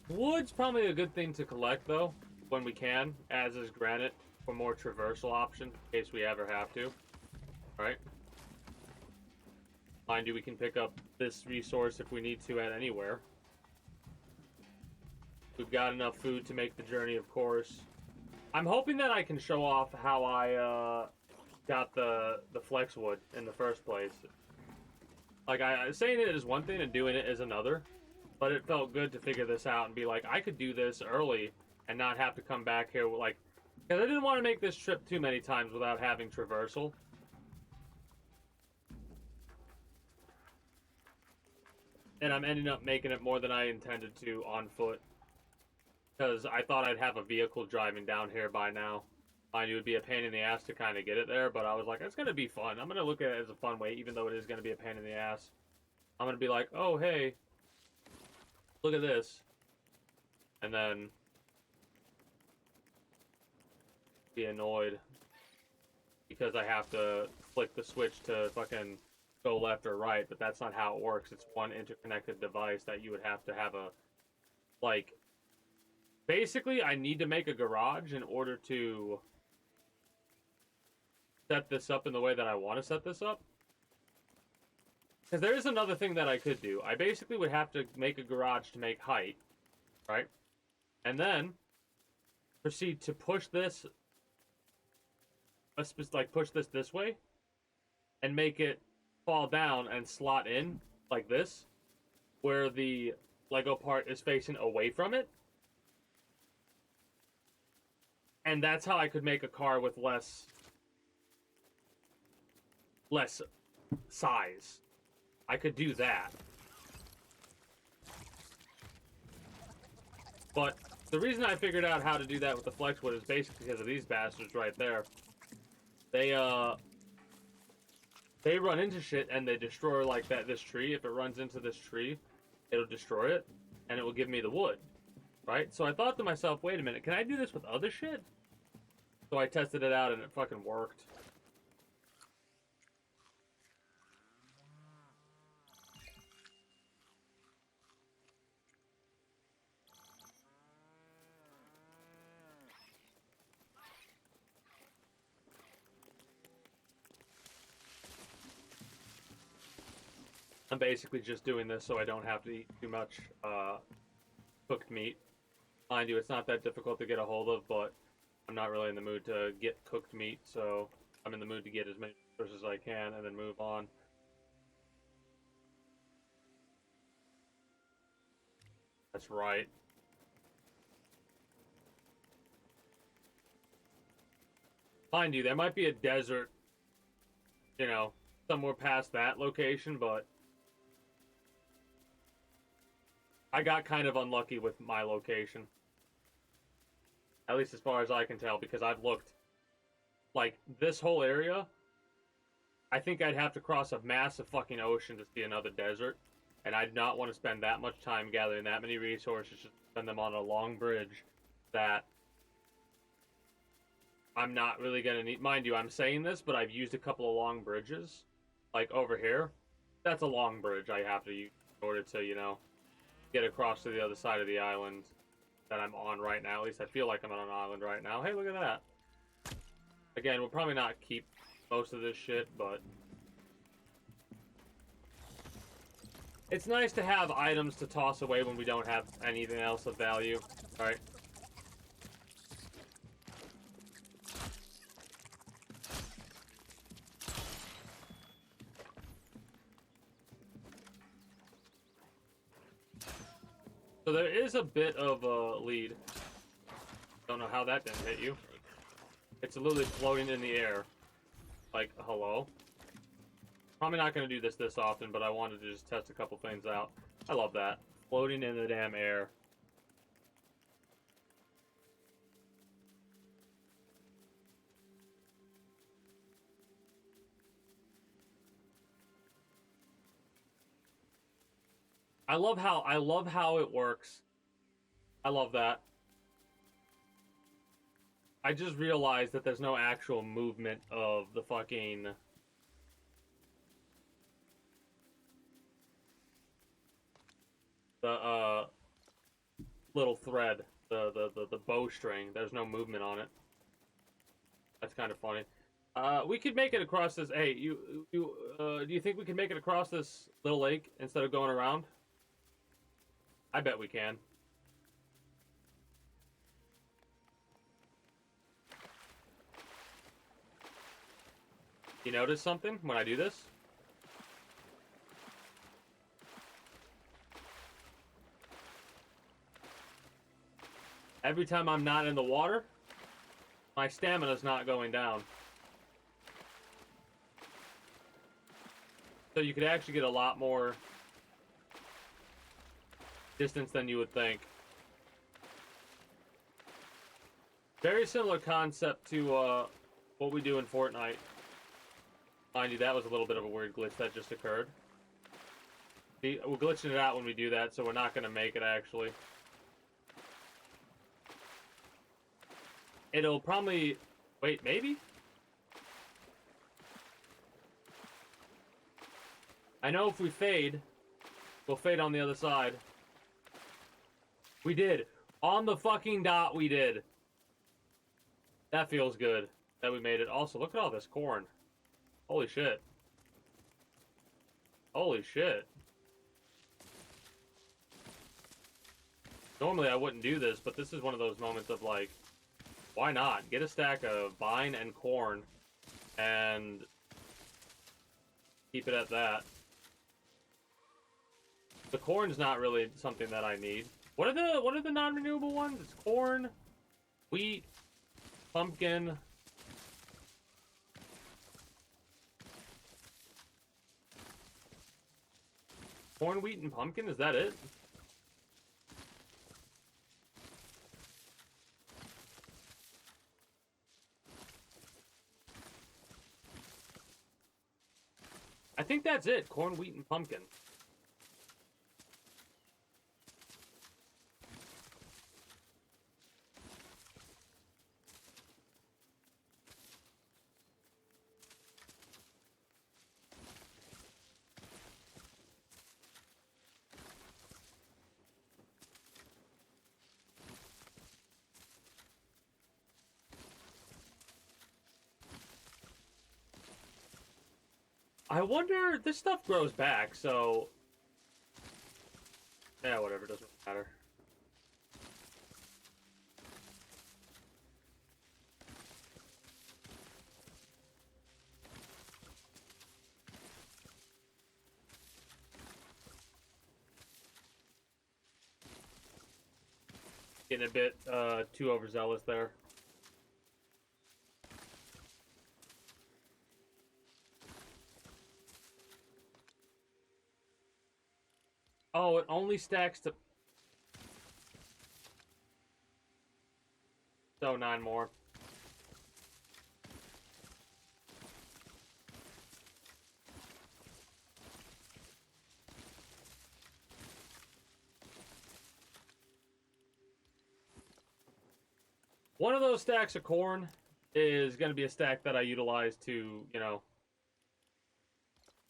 Wood's probably a good thing to collect, though, when we can, as is granite. for more traversal options in case we ever have to. Right? Mind you, we can pick up this resource if we need to at anywhere. We've got enough food to make the journey, of course. I'm hoping that I can show off how I got the flex wood in the first place. Like, saying it is one thing and doing it is another. But it felt good to figure this out and be like, I could do this early and not have to come back here, like... Because I didn't want to make this trip too many times without having traversal. And I'm ending up making it more than I intended to on foot. Because I thought I'd have a vehicle driving down here by now. Mind you, it would be a pain in the ass to kind of get it there, but I was like, it's going to be fun. I'm going to look at it as a fun way, even though it is going to be a pain in the ass. I'm going to be like, oh, hey, look at this. And then be annoyed because I have to flick the switch to fucking go left or right, but that's not how it works. It's one interconnected device that you would have to have a, like... Basically, I need to make a garage in order to set this up in the way that I want to set this up. Because there is another thing that I could do. I basically would have to make a garage to make height, right? And then proceed to push this, like push this way, and make it fall down and slot in like this, where the Lego part is facing away from it. And that's how I could make a car with less size. I could do that. But the reason I figured out how to do that with the Flexwood is basically because of these bastards right there. They run into shit and they destroy like this tree. If it runs into this tree, it'll destroy it and it will give me the wood. Right? So I thought to myself, wait a minute, can I do this with other shit? So I tested it out and it fucking worked. I'm basically just doing this so I don't have to eat too much cooked meat. Mind you, it's not that difficult to get a hold of, but I'm not really in the mood to get cooked meat, so I'm in the mood to get as many resources as I can and then move on. That's right. Mind you, there might be a desert, you know, somewhere past that location, but I got kind of unlucky with my location. At least as far as I can tell, because I've looked. Like, this whole area, I think I'd have to cross a massive fucking ocean to see another desert. And I'd not want to spend that much time gathering that many resources to spend them on a long bridge that I'm not really going to need. Mind you, I'm saying this, but I've used a couple of long bridges. Like, over here. That's a long bridge I have to use in order to, you know, get across to the other side of the island that I'm on right now. At least I feel like I'm on an island right now. Hey, look at that. Again, we'll probably not keep most of this shit, but it's nice to have items to toss away when we don't have anything else of value, right? So there is a bit of a lead. Don't know how that didn't hit you. It's literally floating in the air. Like, hello? Probably not going to do this often, but I wanted to just test a couple things out. I love that. Floating in the damn air. I love how it works. I love that. I just realized that there's no actual movement of the fucking little thread, the bowstring. There's no movement on it. That's kind of funny. We could make it across this. Hey, do you think we can make it across this little lake instead of going around? I bet we can. You notice something when I do this? Every time I'm not in the water, my stamina's not going down. So you could actually get a lot more distance than you would think. Very similar concept to what we do in Fortnite. Mind you, that was a little bit of a weird glitch that just occurred. See, we're glitching it out when we do that, so we're not going to make it, actually. It'll probably... Wait, maybe? I know if we fade, we'll fade on the other side. We did. On the fucking dot, we did. That feels good that we made it. Also, look at all this corn. Holy shit. Holy shit. Normally I wouldn't do this, but this is one of those moments of like, why not? Get a stack of vine and corn and keep it at that. The corn's not really something that I need. What are the non-renewable ones? It's corn, wheat, pumpkin. Corn, wheat, and pumpkin? Is that it? I think that's it. Corn, wheat, and pumpkin. I wonder, this stuff grows back, so... Yeah, whatever, doesn't matter. Getting a bit too overzealous there. Oh, it only stacks to... So, 9 more. One of those stacks of corn is going to be a stack that I utilize to, you know,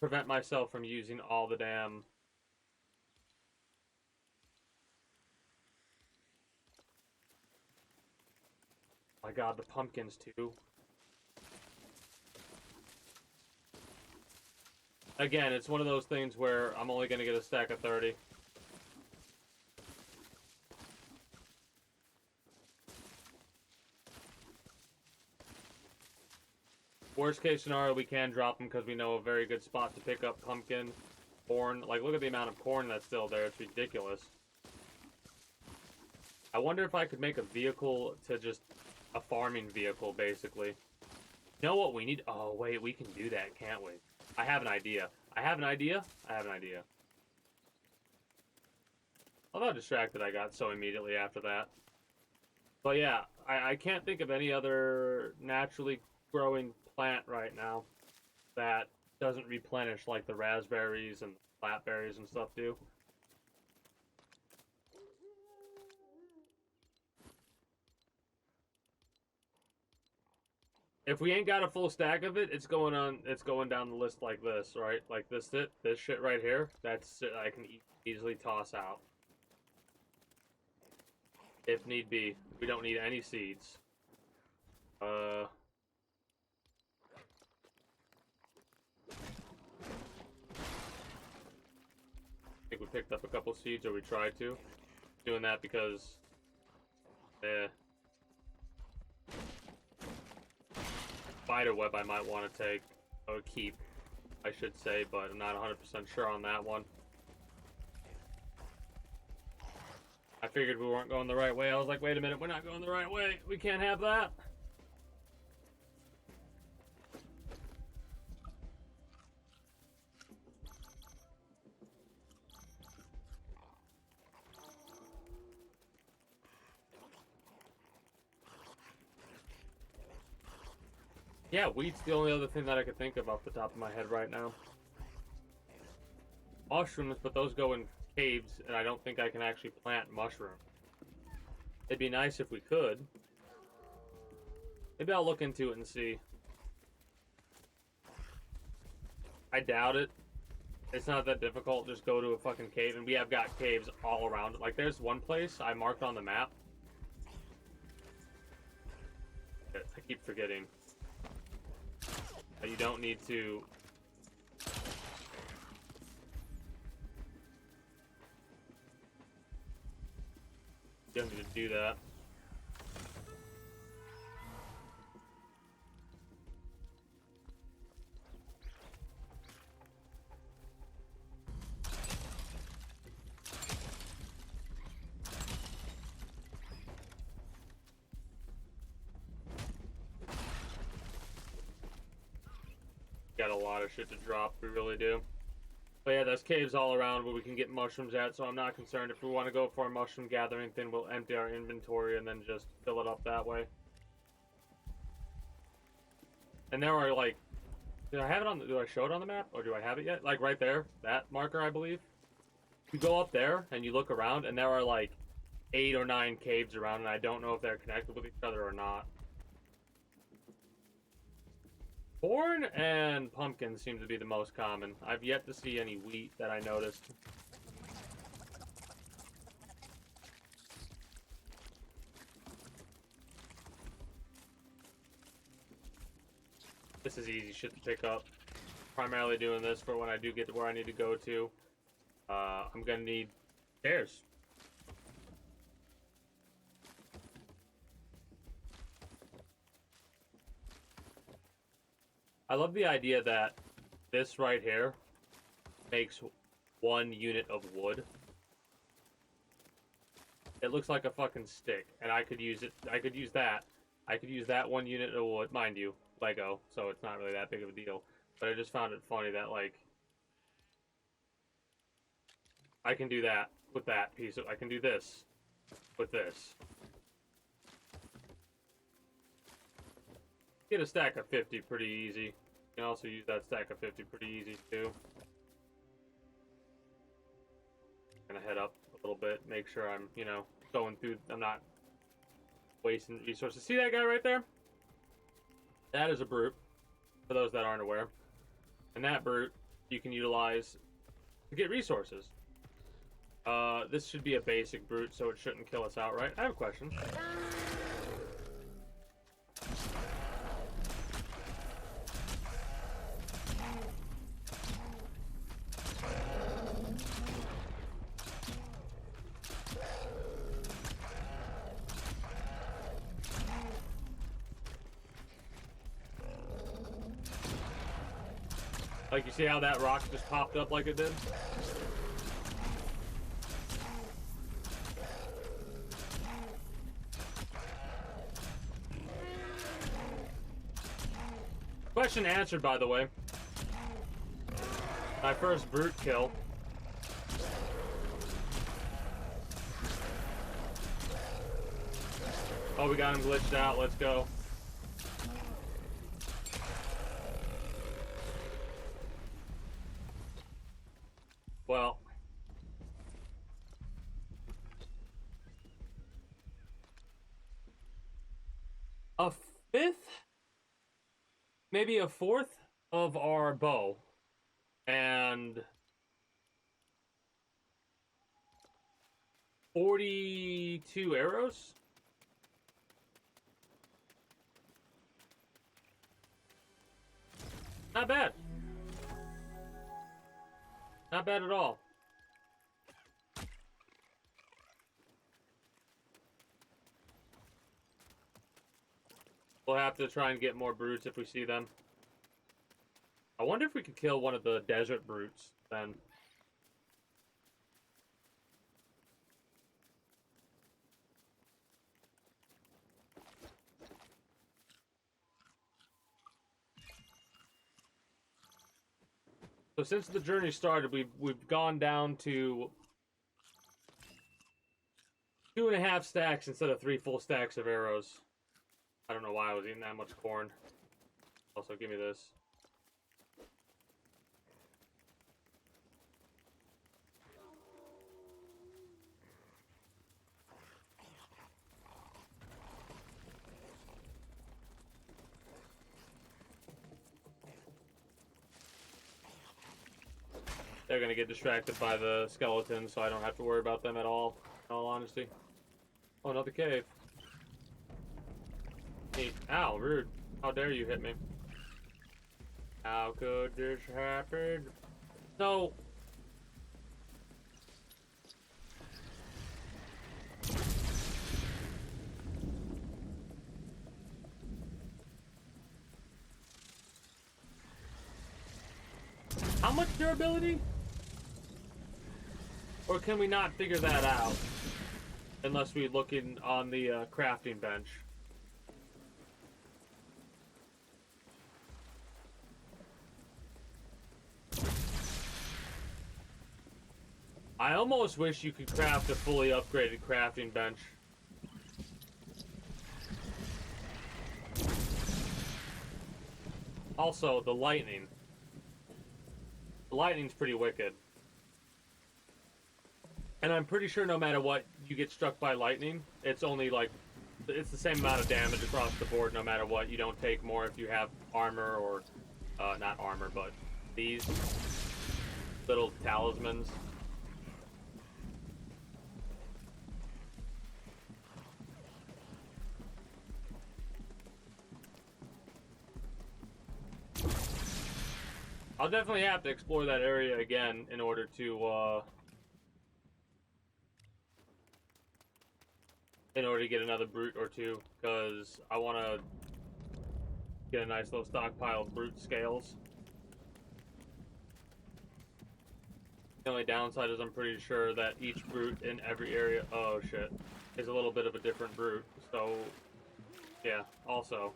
prevent myself from using all the damn... My god, the pumpkins too. Again, it's one of those things where I'm only going to get a stack of 30. Worst case scenario, we can drop them because we know a very good spot to pick up pumpkin, corn. Like, look at the amount of corn that's still there. It's ridiculous. I wonder if I could make a vehicle to just... A farming vehicle, basically. You know what we need? Oh, wait, we can do that, can't we? I have an idea. I have an idea? I have an idea. Although how distracted I got so immediately after that. But yeah, I can't think of any other naturally growing plant right now that doesn't replenish like the raspberries and blackberries and stuff do. If we ain't got a full stack of it, it's going down the list like this, right? Like this shit right here, that's it I can easily toss out. If need be. We don't need any seeds. think we picked up a couple seeds, or we tried to. Doing that because, spider web I might want to take, or keep, I should say, but I'm not 100% sure on that one. I figured we weren't going the right way. I was like, wait a minute, we're not going the right way. We can't have that. Yeah, wheat's the only other thing that I could think of off the top of my head right now. Mushrooms, but those go in caves, and I don't think I can actually plant mushrooms. It'd be nice if we could. Maybe I'll look into it and see. I doubt it. It's not that difficult. Just go to a fucking cave, and we have got caves all around. Like, there's one place I marked on the map. I keep forgetting. You don't need to... You don't need to do that. Got a lot of shit to drop, we really do. But yeah, there's caves all around where we can get mushrooms at, so I'm not concerned. If we want to go for a mushroom gathering thing, we'll empty our inventory and then just fill it up that way. And there are, like, do I have it on the, do I show it on the map, or do I have it yet? Like right there, that marker, I believe. You go up there and you look around, and there are like 8 or 9 caves around, and I don't know if they're connected with each other or not. Corn and pumpkin seem to be the most common. I've yet to see any wheat that I noticed. This is easy shit to pick up. Primarily doing this for when I do get to where I need to go to. I'm gonna need stairs. I love the idea that this right here makes 1 unit of wood. It looks like a fucking stick, and I could use it. I could use that. I could use that 1 unit of wood, mind you, Lego, so it's not really that big of a deal. But I just found it funny that, like, I can do that with that piece. I can do this with this. Get a stack of 50 pretty easy. You can also use that stack of 50 pretty easy too. Gonna head up a little bit, make sure I'm, you know, going through, I'm not wasting resources. See that guy right there? That is a brute, for those that aren't aware. And that brute you can utilize to get resources. This should be a basic brute, so it shouldn't kill us outright. I have a question. Like, you see how that rock just popped up like it did? Question answered, by the way. My first brute kill. Oh, we got him glitched out. Let's go. Well. A fifth? Maybe a fourth of our bow. And 42 arrows? Not bad. Not bad at all. We'll have to try and get more brutes if we see them. I wonder if we could kill one of the desert brutes then. So since the journey started, we've gone down to 2.5 stacks instead of 3 full stacks of arrows. I don't know why I was eating that much corn. Also, give me this. They're gonna get distracted by the skeletons, so I don't have to worry about them at all, in all honesty. Oh, another cave. Neat. Ow, rude. How dare you hit me? How could this happen? So... how much durability? Or can we not figure that out? Unless we look in on the crafting bench. I almost wish you could craft a fully upgraded crafting bench. Also, the lightning. The lightning's pretty wicked. And I'm pretty sure no matter what you get struck by lightning, it's only like, it's the same amount of damage across the board no matter what. You don't take more if you have armor or, not armor, but these little talismans. I'll definitely have to explore that area again in order to get another brute or two, because I want to get a nice little stockpile of brute scales. The only downside is I'm pretty sure that each brute in every area, oh shit, is a little bit of a different brute. So, yeah, also.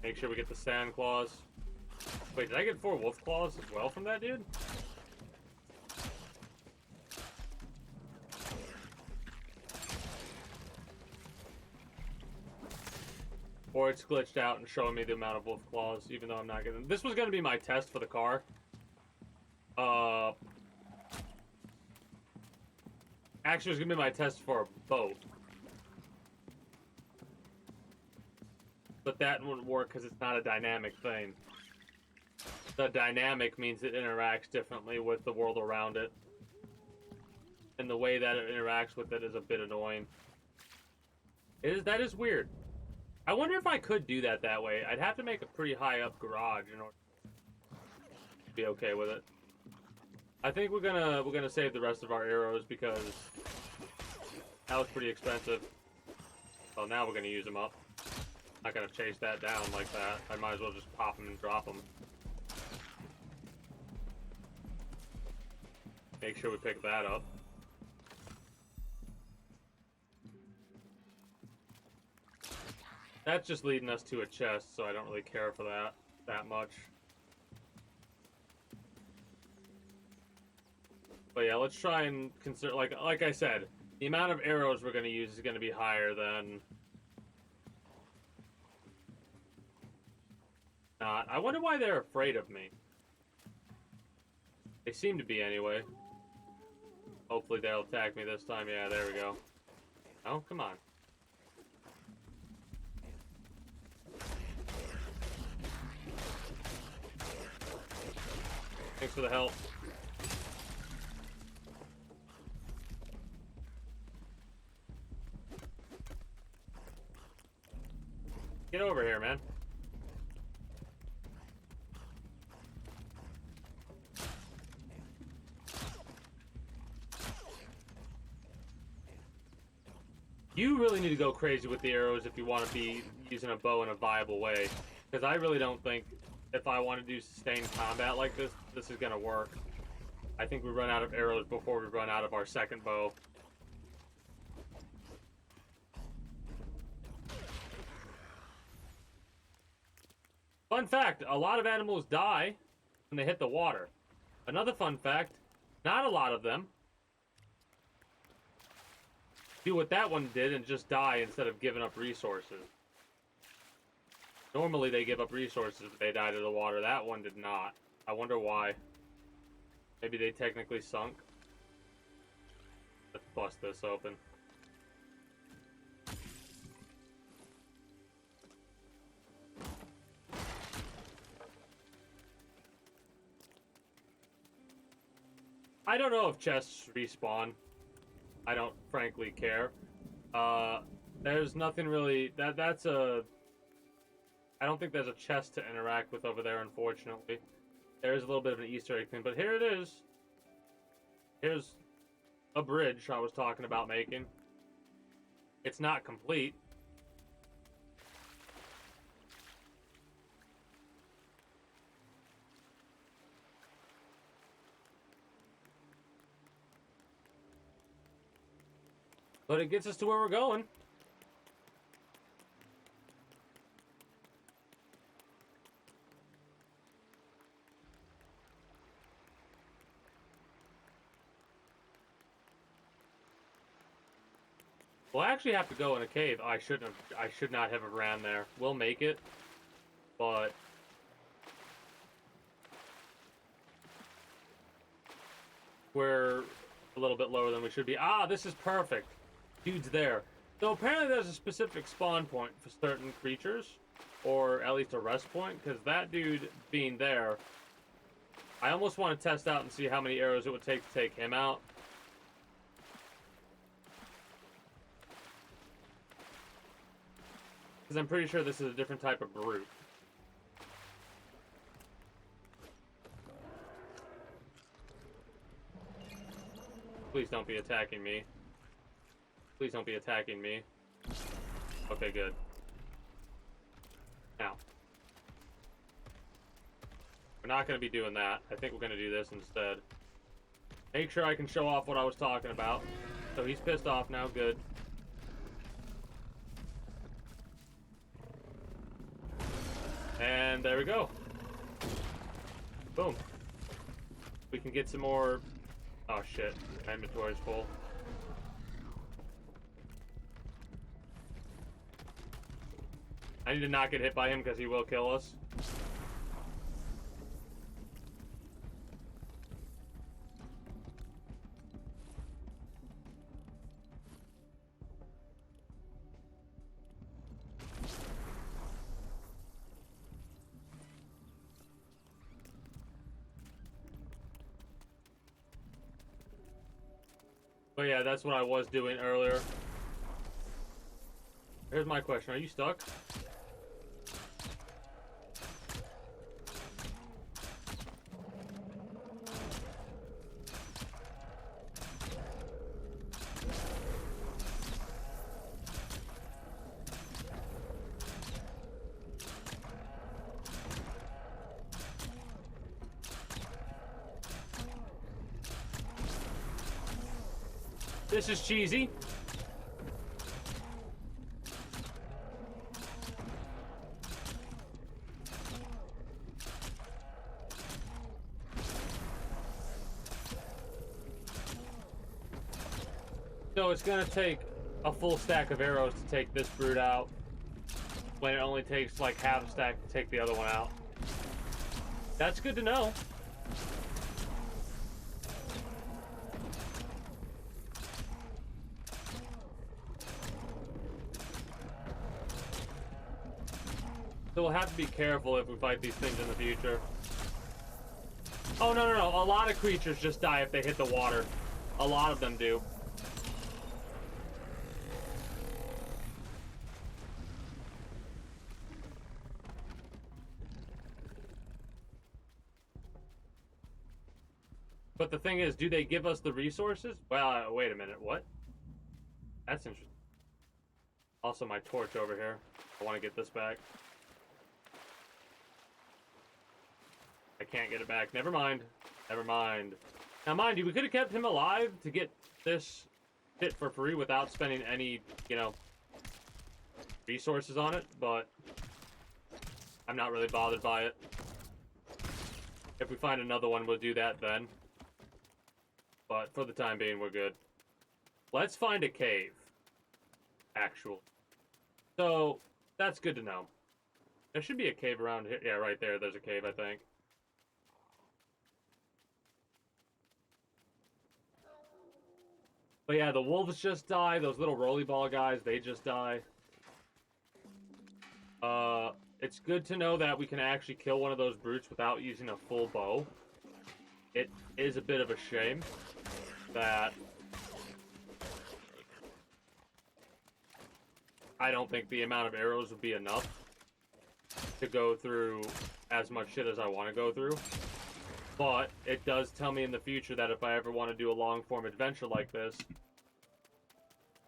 Make sure we get the sand claws. Wait, did I get 4 wolf claws as well from that dude? Or it's glitched out and showing me the amount of wolf claws, even though I'm not getting. This was gonna be my test for the car. Actually, it was gonna be my test for a boat. But that wouldn't work because it's not a dynamic thing. The dynamic means it interacts differently with the world around it. And the way that it interacts with it is a bit annoying. That is weird. I wonder if I could do that way. I'd have to make a pretty high up garage in order to be okay with it. I think we're gonna save the rest of our arrows because that was pretty expensive. Well, now we're gonna use them up. Not gonna chase that down like that. I might as well just pop them and drop them. Make sure we pick that up. That's just leading us to a chest, so I don't really care for that much. But yeah, let's try and consider, like I said, the amount of arrows we're gonna use is gonna be higher than not. I wonder why they're afraid of me. They seem to be anyway. Hopefully they'll attack me this time. Yeah, there we go. Oh, come on. Thanks for the help. Get over here, man. You really need to go crazy with the arrows if you want to be using a bow in a viable way. Because I really don't think if I want to do sustained combat like this, this is going to work. I think we run out of arrows before we run out of our second bow. Fun fact, a lot of animals die when they hit the water. Another fun fact, not a lot of them do what that one did and just die instead of giving up resources. Normally they give up resources if they die to the water. That one did not. I wonder why. Maybe they technically sunk. Let's bust this open. I don't know if chests respawn. I don't frankly care. There's nothing really that's a I don't think there's a chest to interact with over there, unfortunately. There's a little bit of an Easter egg thing, but here it is. Here's a bridge I was talking about making. It's not complete. But it gets us to where we're going. We'll actually have to go in a cave. I should not have ran there. We'll make it, but we're a little bit lower than we should be. Ah, this is perfect. Dude's there. So apparently there's a specific spawn point for certain creatures, or at least a rest point, because that dude being there, I almost want to test out and see how many arrows it would take to take him out. Because I'm pretty sure this is a different type of brute. Please don't be attacking me. Please don't be attacking me. Okay, good. Now. We're not going to be doing that. I think we're going to do this instead. Make sure I can show off what I was talking about. So he's pissed off now. Good. And there we go. Boom. We can get some more... Oh shit, my inventory's full. I need to not get hit by him because he will kill us. But yeah, that's what I was doing earlier. Here's my question. Are you stuck? This is cheesy. So it's gonna take a full stack of arrows to take this brute out, when it only takes like half a stack to take the other one out. That's good to know. So we'll have to be careful if we fight these things in the future. Oh, no. A lot of creatures just die if they hit the water. A lot of them do. But the thing is, do they give us the resources? Well, wait a minute, what? That's interesting. Also, my torch over here. I want to get this back. I can't get it back. Never mind. Never mind. Now, mind you, we could have kept him alive to get this shit for free without spending any, you know, resources on it, but I'm not really bothered by it. If we find another one, we'll do that then. But for the time being, we're good. Let's find a cave. Actual. So, that's good to know. There should be a cave around here. Yeah, right there. There's a cave, I think. But yeah, the wolves just die. Those little rolly-ball guys, they just die. It's good to know that we can actually kill one of those brutes without using a full bow. It is a bit of a shame that I don't think the amount of arrows would be enough to go through as much shit as I want to go through. But it does tell me in the future that if I ever want to do a long-form adventure like this,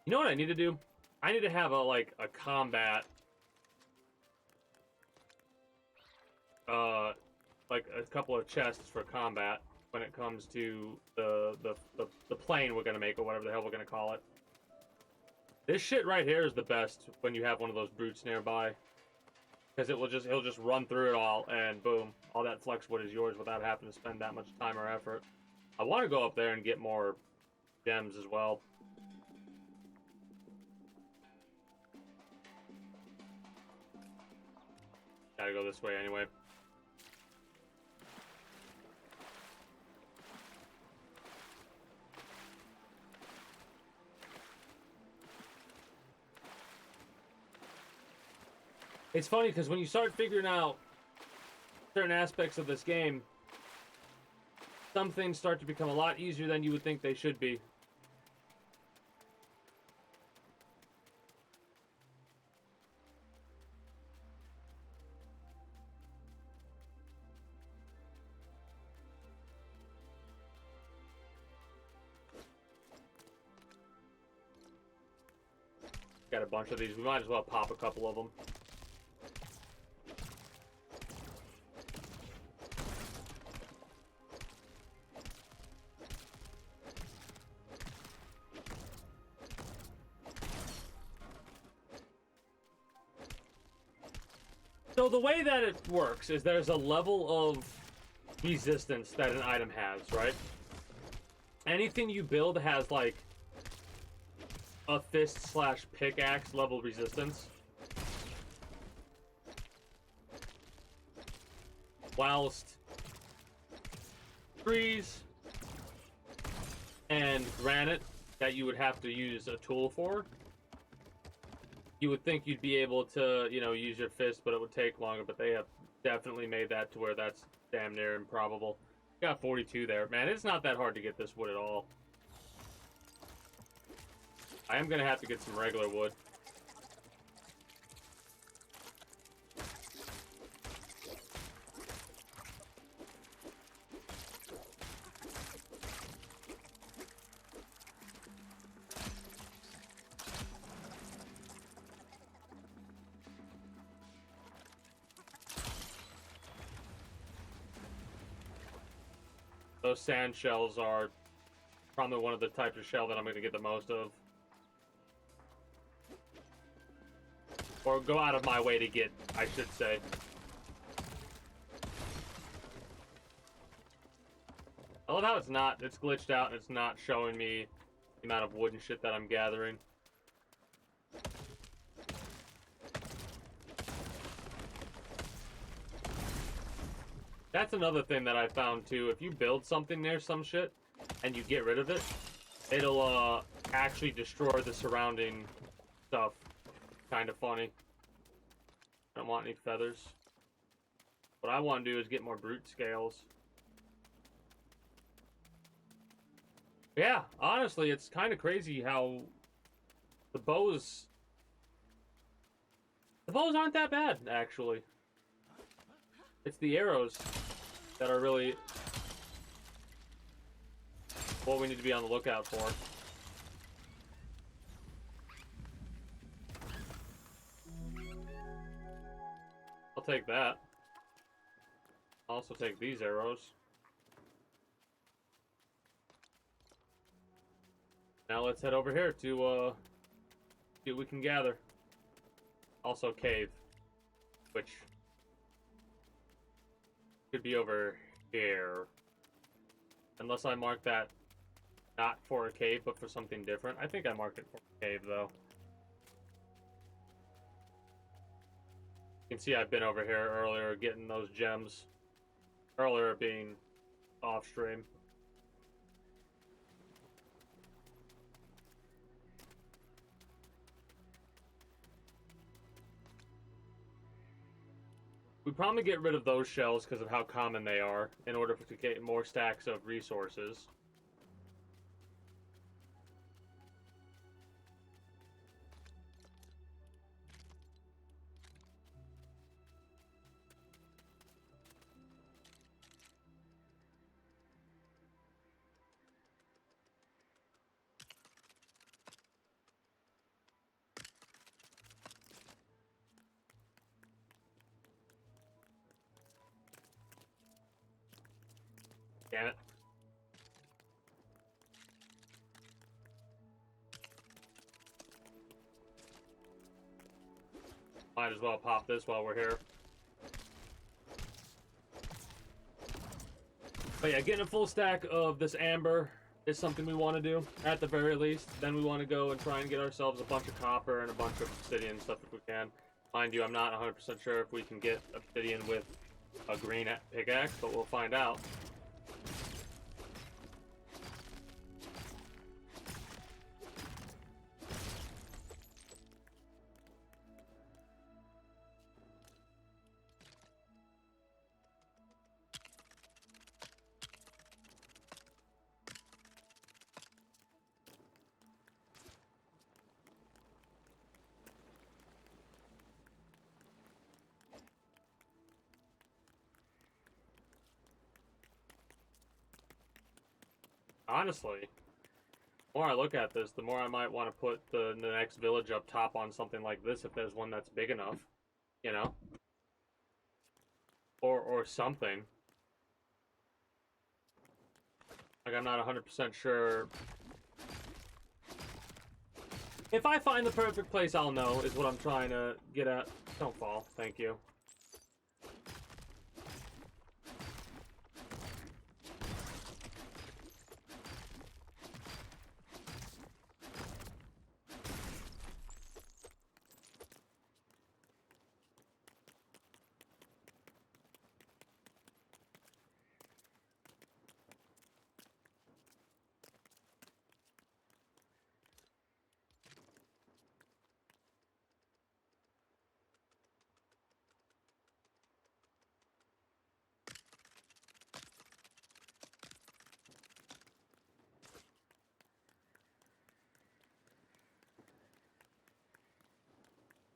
you know what I need to do? I need to have a combat, like a couple of chests for combat when it comes to the plane we're gonna make, or whatever the hell we're gonna call it. This shit right here is the best when you have one of those brutes nearby, because he'll just run through it all, and boom, all that flex wood is yours without having to spend that much time or effort. I want to go up there and get more gems as well. Gotta go this way anyway. It's funny because when you start figuring out certain aspects of this game, some things start to become a lot easier than you would think they should be. Got a bunch of these. We might as well pop a couple of them. So the way that it works is there's a level of resistance that an item has, right? Anything you build has like a fist/pickaxe level resistance. Whilst trees and granite that you would have to use a tool for, you would think you'd be able to, you know, use your fist, but it would take longer. But they have definitely made that to where that's damn near improbable. Got 42 there. Man, it's not that hard to get this wood at all. I am going to have to get some regular wood. Those sand shells are probably one of the types of shell that I'm going to get the most of. Or go out of my way to get, I should say. I love how it's glitched out and it's not showing me the amount of wood and shit that I'm gathering. That's another thing that I found too. If you build something near some shit and you get rid of it, it'll actually destroy the surrounding stuff. Kind of funny. I don't want any feathers. What I want to do is get more brute scales. Yeah, honestly, it's kind of crazy how the bows aren't that bad, actually. It's the arrows that are really what we need to be on the lookout for. I'll take that. I'll also take these arrows. Now let's head over here to see what we can gather. Also cave, which could be over here. Unless I mark that not for a cave, but for something different. I think I marked it for a cave, though. You can see I've been over here earlier getting those gems. Earlier being off stream. We probably get rid of those shells because of how common they are in order to get more stacks of resources. Damn it. Might as well pop this while we're here. But yeah, getting a full stack of this amber is something we want to do, at the very least. Then we want to go and try and get ourselves a bunch of copper and a bunch of obsidian stuff if we can. Mind you, I'm not 100% sure if we can get obsidian with a green pickaxe, but we'll find out. Honestly, the more I look at this, the more I might want to put the next village up top on something like this if there's one that's big enough, you know? Or something. Like, I'm not 100% sure. If I find the perfect place, I'll know, is what I'm trying to get at. Don't fall, thank you.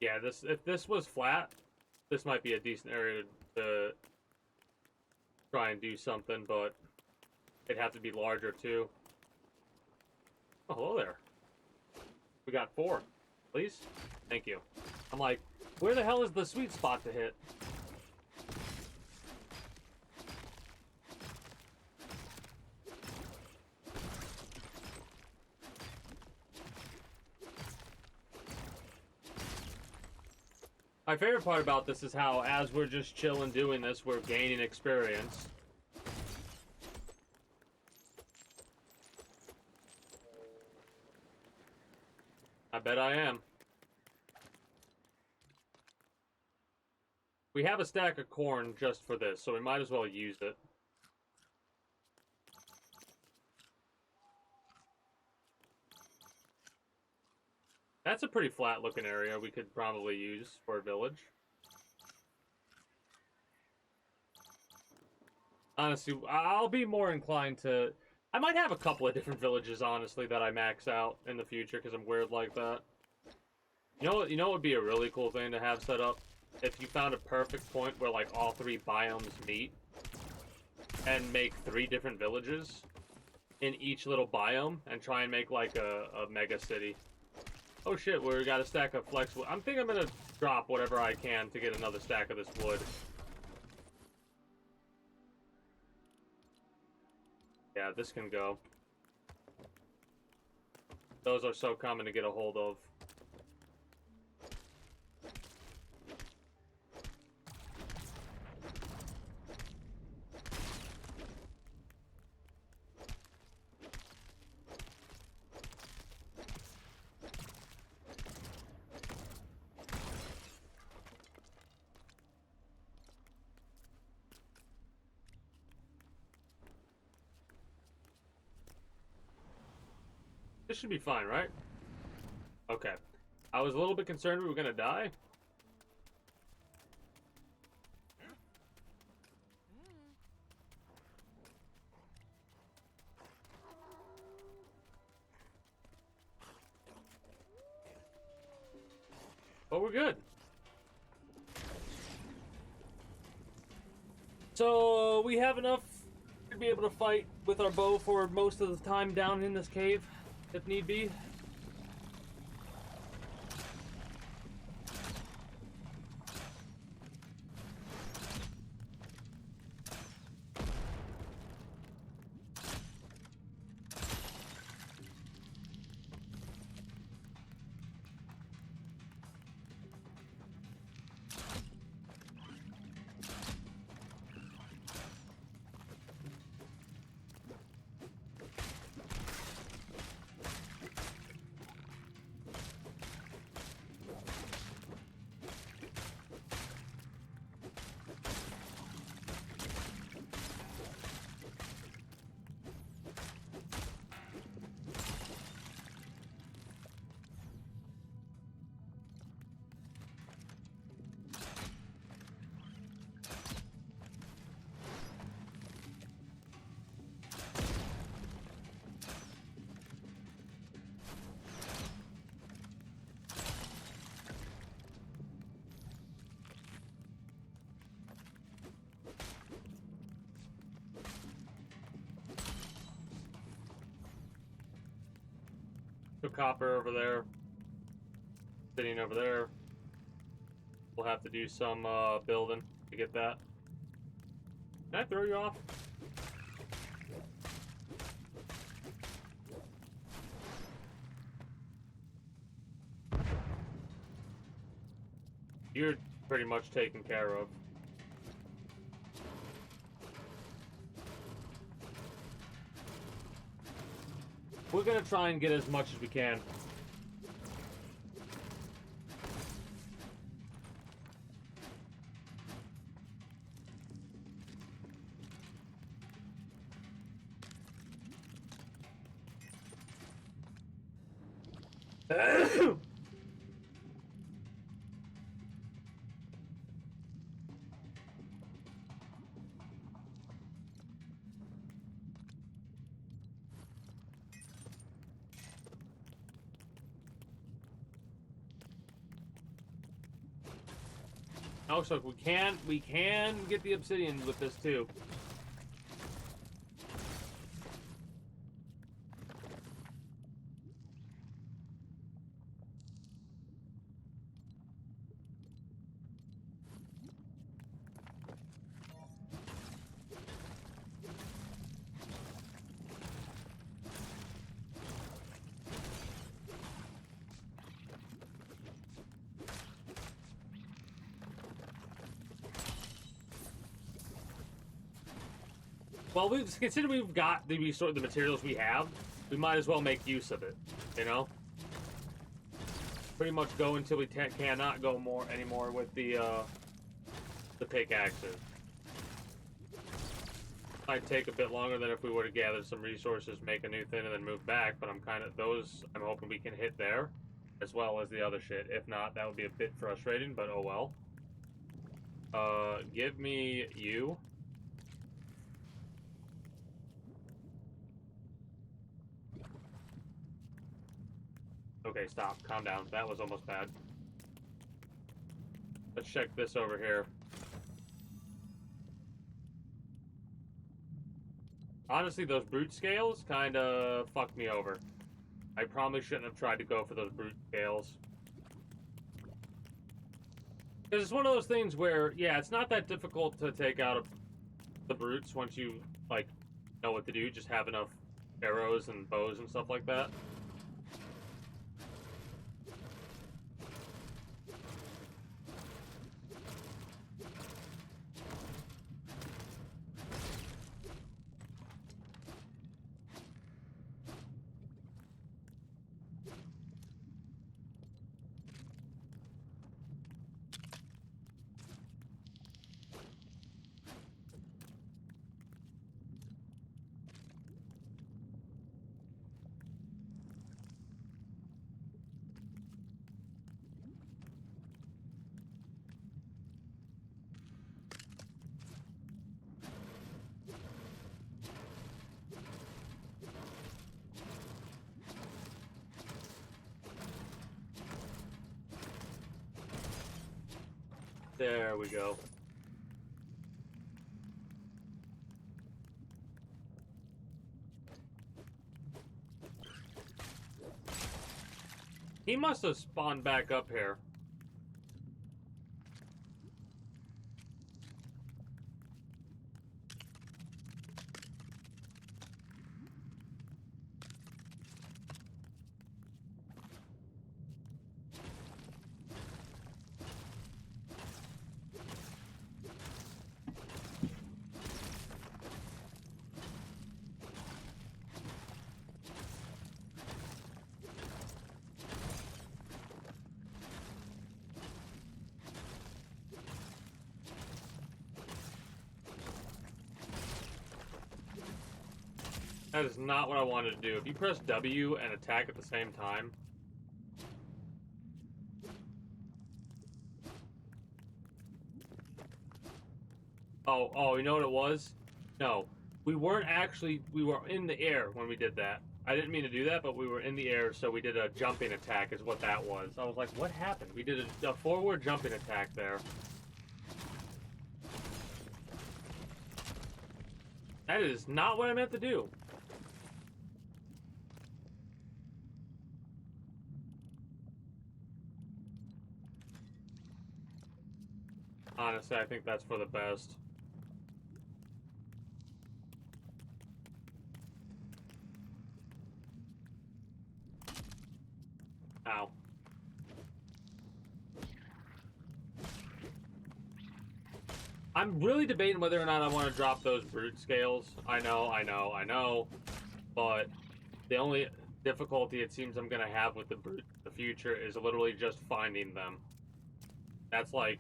Yeah, if this was flat, this might be a decent area to try and do something, but it'd have to be larger too. Oh, hello there. We got 4. Please? Thank you. I'm like, where the hell is the sweet spot to hit? My favorite part about this is how, as we're just chilling doing this, we're gaining experience. I bet I am. We have a stack of corn just for this, so we might as well use it. That's a pretty flat looking area we could probably use for a village. Honestly, I'll be more inclined to... I might have a couple of different villages, honestly, that I max out in the future, because I'm weird like that. You know what would be a really cool thing to have set up? If you found a perfect point where, like, all 3 biomes meet, and make 3 different villages. in each little biome and try and make like a mega city. Oh shit, we got a stack of flex wood. I'm thinking I'm gonna drop whatever I can to get another stack of this wood. Yeah, this can go. Those are so common to get a hold of. This should be fine, right? Okay. I was a little bit concerned we were gonna die. But we're good. So we have enough to be able to fight with our bow for most of the time down in this cave, if need be. The copper over there, sitting over there. We'll have to do some building to get that. Can I throw you off? You're pretty much taken care of. We're gonna try and get as much as we can. Oh, so we can get the obsidian with this too. Well, consider we've got the materials we have, we might as well make use of it, you know? Pretty much go until we cannot go anymore with the pickaxes. Might take a bit longer than if we would have gathered some resources, make a new thing, and then move back, but I'm hoping we can hit there, as well as the other shit. If not, that would be a bit frustrating, but oh well. Give me you. Okay, stop. Calm down. That was almost bad. Let's check this over here. Honestly, those brute scales kind of fucked me over. I probably shouldn't have tried to go for those brute scales. Because it's one of those things where, yeah, it's not that difficult to take out the brutes once you, like, know what to do. Just have enough arrows and bows and stuff like that. There we go. He must have spawned back up here. That is not what I wanted to do. If you press W and attack at the same time... Oh, you know what it was? No. We weren't actually... We were in the air when we did that. I didn't mean to do that, but we were in the air, so we did a jumping attack is what that was. I was like, what happened? We did a forward jumping attack there. That is not what I meant to do. Honestly, I think that's for the best. Ow. I'm really debating whether or not I want to drop those brute scales. I know. But the only difficulty it seems I'm going to have with the future is literally just finding them. That's like...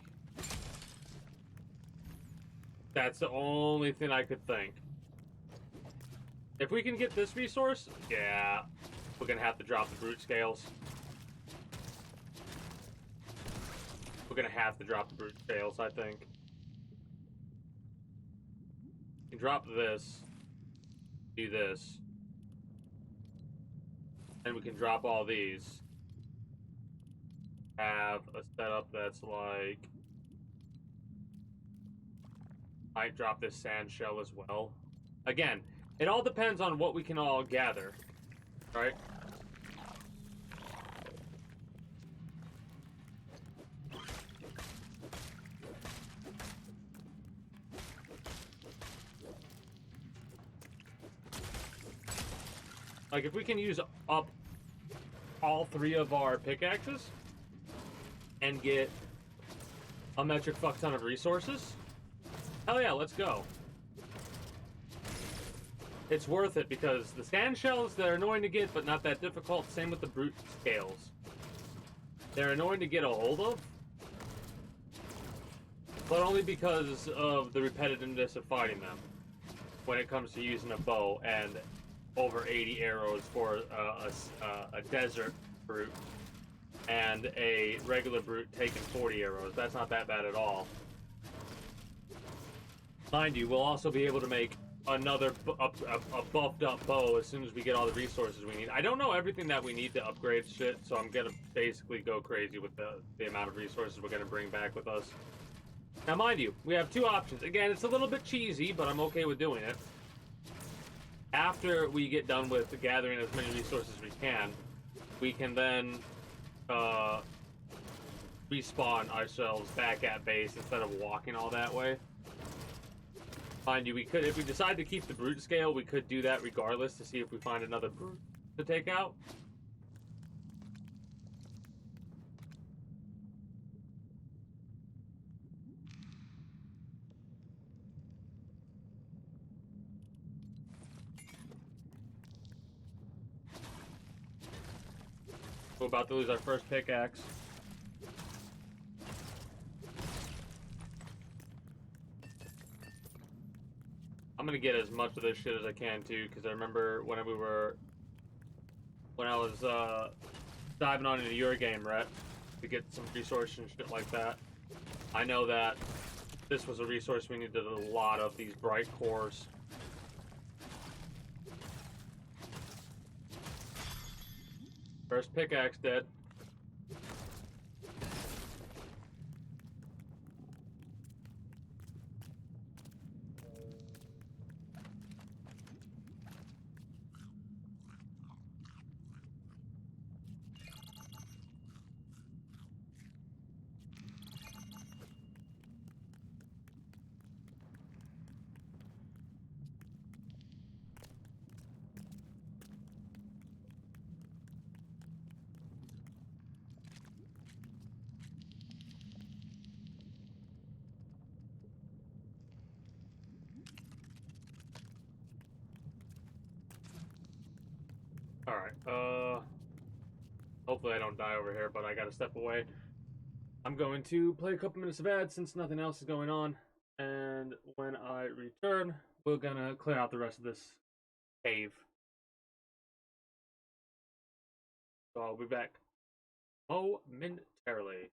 That's the only thing I could think. If we can get this resource, yeah, we're gonna have to drop the brute scales. We're gonna have to drop the brute scales, I think. We can drop this, do this, and we can drop all these. Have a setup that's like... Might drop this sand shell as well. Again, it all depends on what we can all gather, right? Like, if we can use up all 3 of our pickaxes and get a metric fuck ton of resources, hell yeah, let's go. It's worth it because the sand shells, they're annoying to get, but not that difficult. Same with the brute scales. They're annoying to get a hold of, but only because of the repetitiveness of fighting them when it comes to using a bow and over 80 arrows for a desert brute and a regular brute taking 40 arrows. That's not that bad at all. Mind you, we'll also be able to make another a buffed up bow as soon as we get all the resources we need. I don't know everything that we need to upgrade shit, so I'm gonna basically go crazy with the amount of resources we're gonna bring back with us. Now mind you, we have 2 options. Again, it's a little bit cheesy, but I'm okay with doing it. after we get done with gathering as many resources as we can then respawn ourselves back at base instead of walking all that way. Mind you, we could, if we decide to keep the brute scale, we could do that regardless to see if we find another brute to take out. We're about to lose our first pickaxe. I'm gonna get as much of this shit as I can too, because I remember when I was diving on into your game, Rhett, to get some resources and shit like that. I know that this was a resource we needed a lot of, these bright cores. First pickaxe dead. Alright, hopefully I don't die over here, but I gotta step away. I'm going to play a couple minutes of ads since nothing else is going on, and when I return, we're gonna clear out the rest of this cave. So I'll be back momentarily.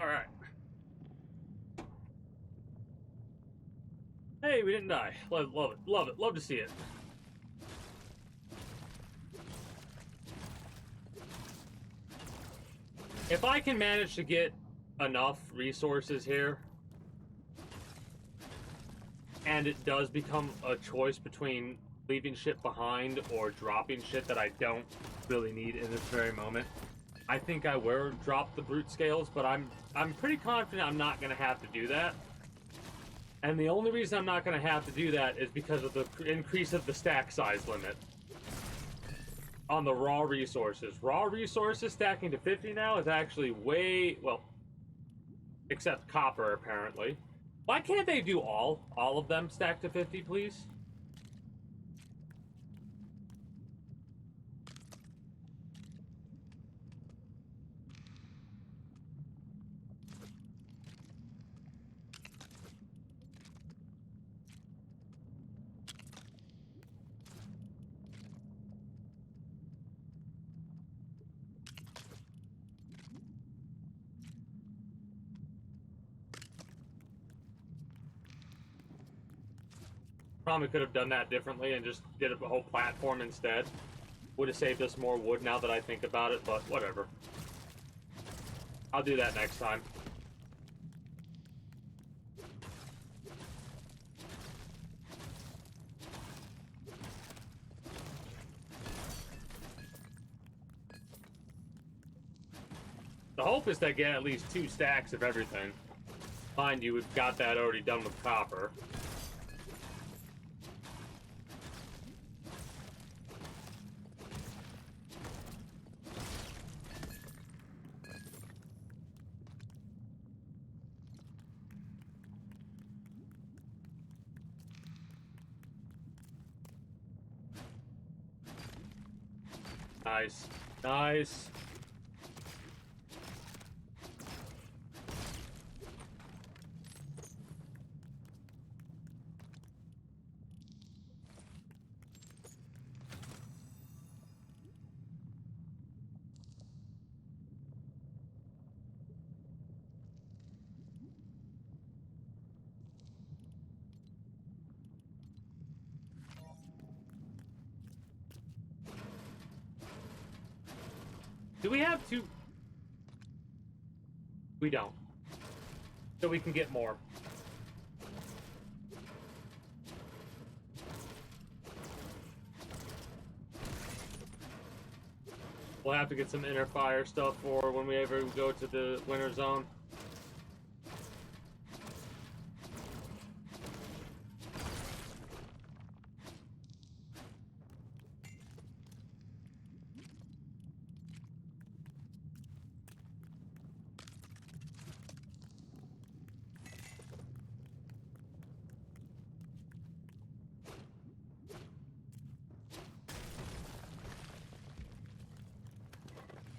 Alright. Hey, we didn't die. Love it. Love it. Love to see it. If I can manage to get enough resources here, and it does become a choice between leaving shit behind or dropping shit that I don't really need in this very moment, I think I will drop the brute scales, but I'm pretty confident I'm not going to have to do that. And the only reason I'm not going to have to do that is because of the increase of the stack size limit on the raw resources. Raw resources stacking to 50 now is actually way, well, except copper, apparently. Why can't they do all of them stack to 50, please? Probably could have done that differently and just did a whole platform instead. Would have saved us more wood now that I think about it, but whatever. I'll do that next time. The hope is to get at least 2 stacks of everything. Mind you, we've got that already done with copper. Nice. Nice. Do we have 2? We don't. So we can get more. We'll have to get some inner fire stuff for when we ever go to the winter zone.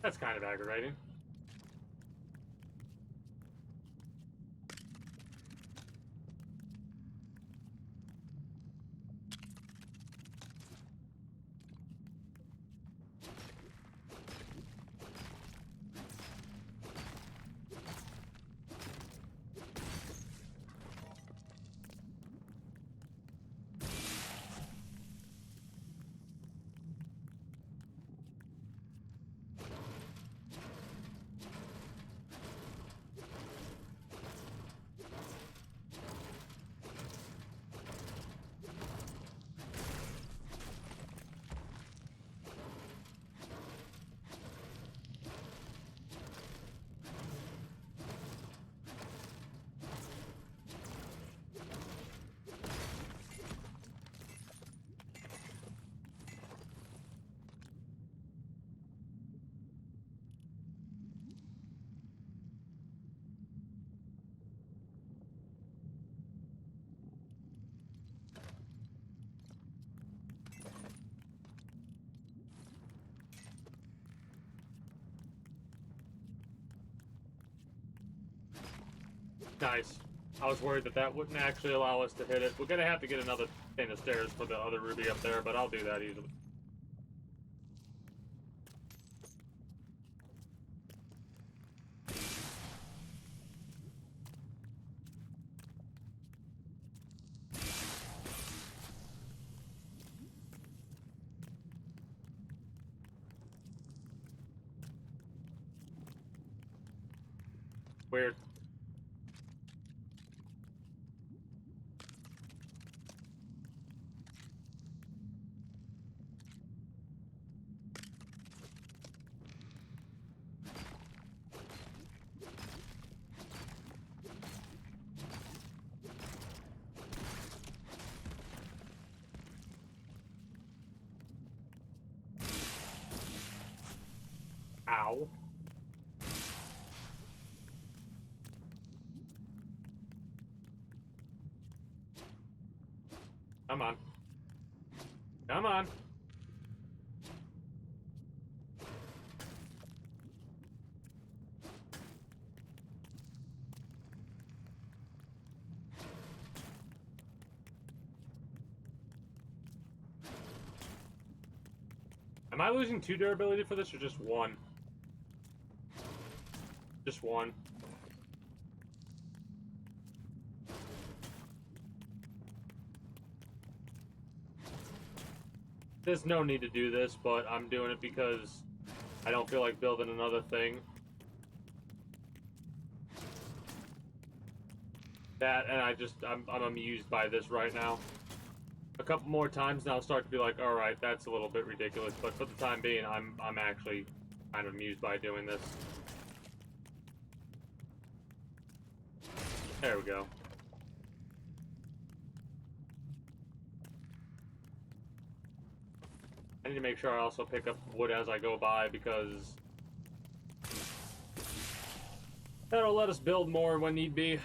That's kind of aggravating. Nice. I was worried that that wouldn't actually allow us to hit it. We're gonna have to get another thing of stairs for the other ruby up there, but I'll do that easily. Weird. Ow. Come on. Come on. Am I losing 2 durability for this or just 1? Just 1. There's no need to do this, but I'm doing it because I don't feel like building another thing. That, and I'm amused by this right now. A couple more times now, I'll start to be like, all right, that's a little bit ridiculous. But for the time being, I'm actually kind of amused by doing this. There we go. I need to make sure I also pick up wood as I go by because that'll let us build more when need be.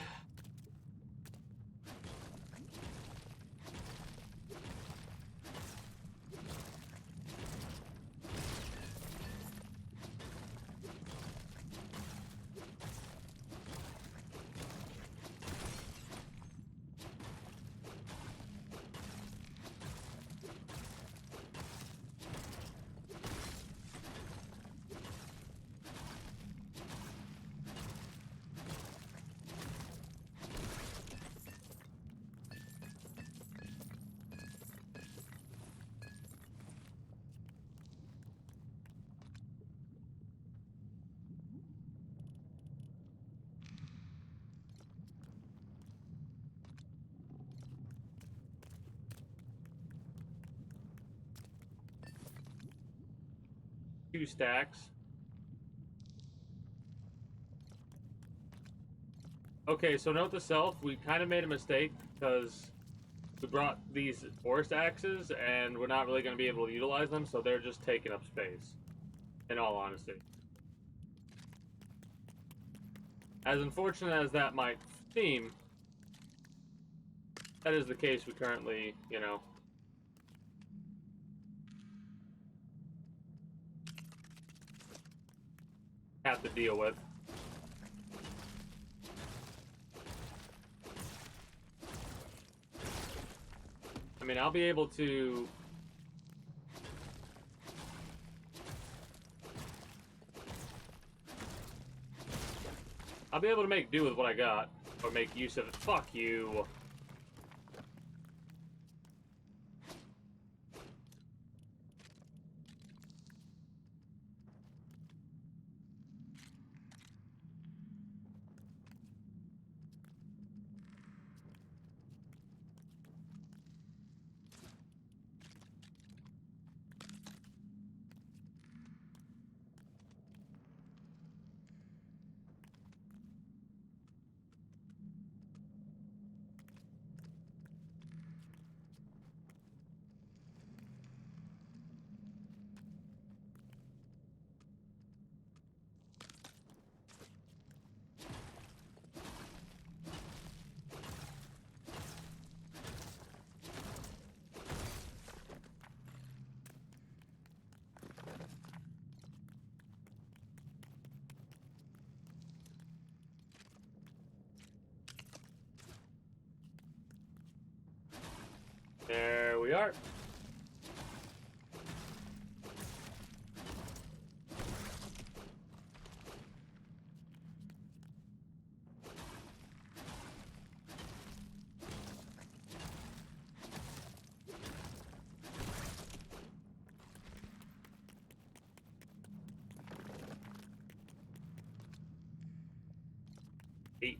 Two stacks. Okay, so note to self, we kind of made a mistake because we brought these forest axes and we're not really going to be able to utilize them, so they're just taking up space, in all honesty. As unfortunate as that might seem, that is the case we currently, you know, have to deal with. I mean, I'll be able to make do with what I got, or make use of it. Fuck you. There we are. 8.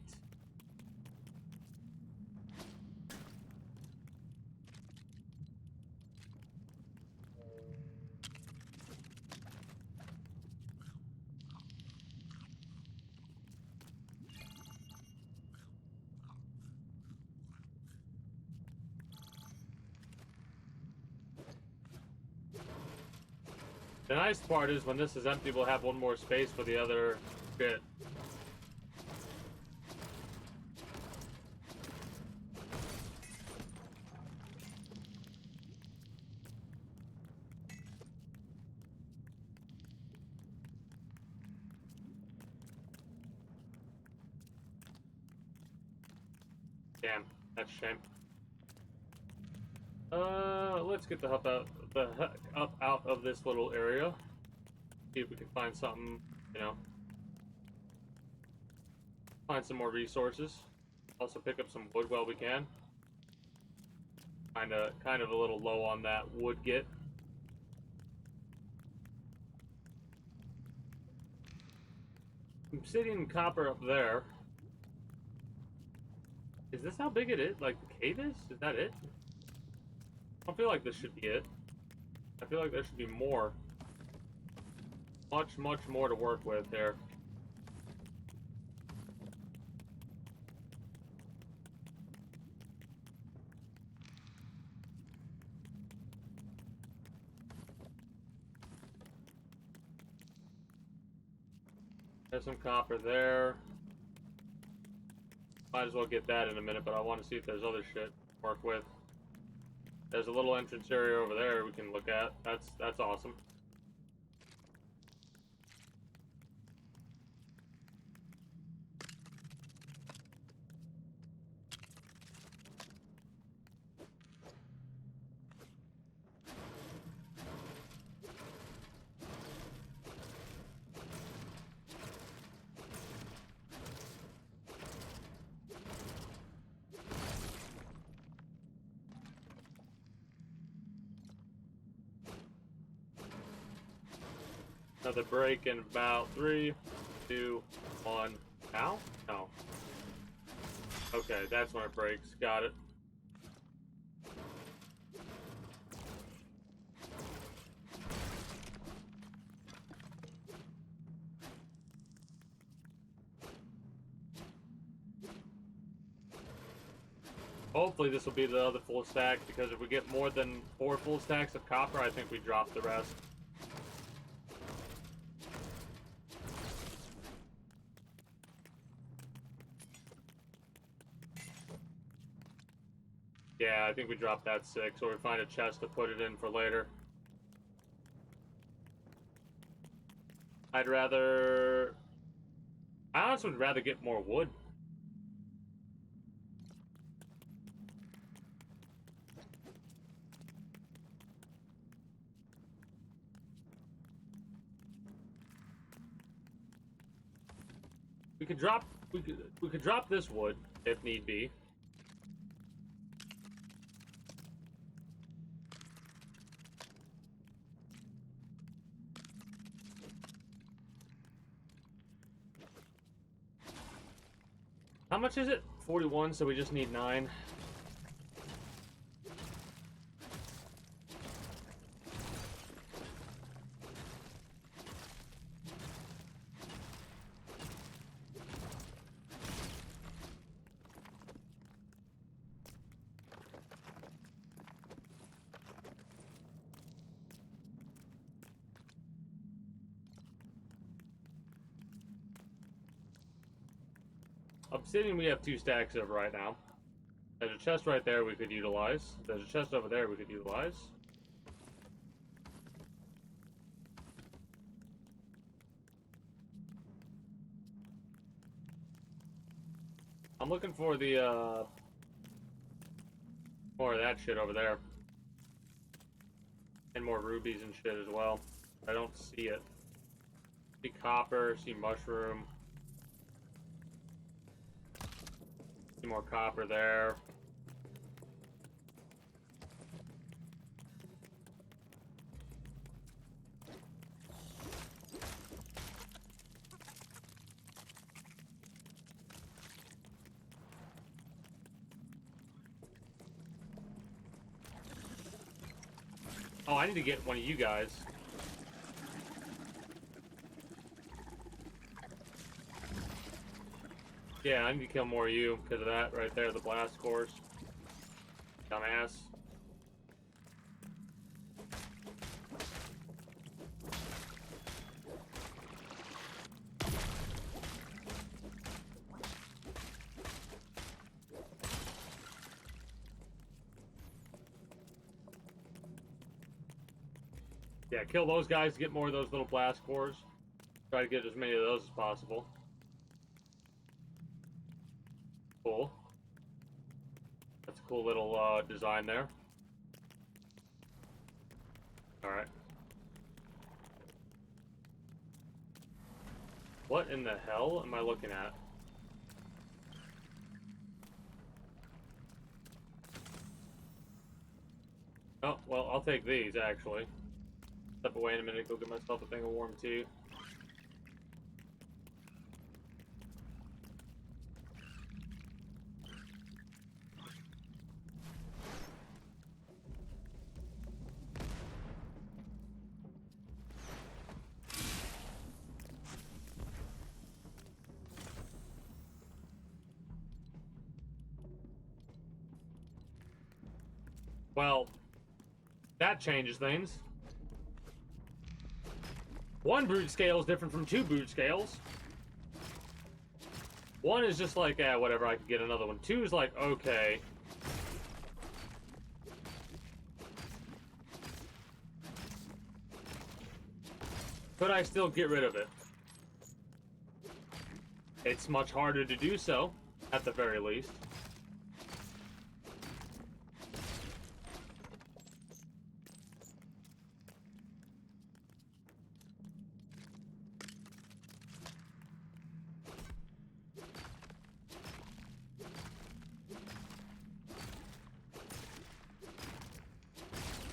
The nice part is when this is empty, we'll have one more space for the other shit. Damn, that's a shame. Let's get the heck up out of this little area. See if we can find something, you know. Find some more resources. Also pick up some wood while we can. Kind of a little low on that wood get. Obsidian and copper up there. Is this how big it is? Like the cave is? Is that it? I don't feel like this should be it. I feel like there should be more. Much more to work with there. There's some copper there. Might as well get that in a minute, but I want to see if there's other shit to work with. There's a little entrance area over there we can look at. That's awesome. Another break in about 3, 2, 1. Now? No. Okay, that's when it breaks. Got it. Hopefully this will be the other full stack, because if we get more than 4 full stacks of copper, I think we drop the rest. Yeah, I think we dropped that 6, or we find a chest to put it in for later. I honestly would rather get more wood. We could drop this wood if need be. How much is it? 41, so we just need 9. Obsidian we have 2 stacks of right now. There's a chest right there we could utilize. There's a chest over there we could utilize. I'm looking for the more of that shit over there. And more rubies and shit as well. I don't see it. See copper, see mushroom. See more copper there. Oh, I need to get one of you guys. Yeah, I need to kill more of you because of that right there, the blast course. Dumbass. Yeah, kill those guys to get more of those little blast cores. Try to get as many of those as possible. Cool. That's a cool little design there. Alright. What in the hell am I looking at? Oh, well, I'll take these, actually. Step away in a minute, go get myself a thing of warm tea. Well, that changes things. One brute scale is different from two brute scales. One is just like, whatever, I can get another one. Two is like, okay. Could I still get rid of it? It's much harder to do so, at the very least.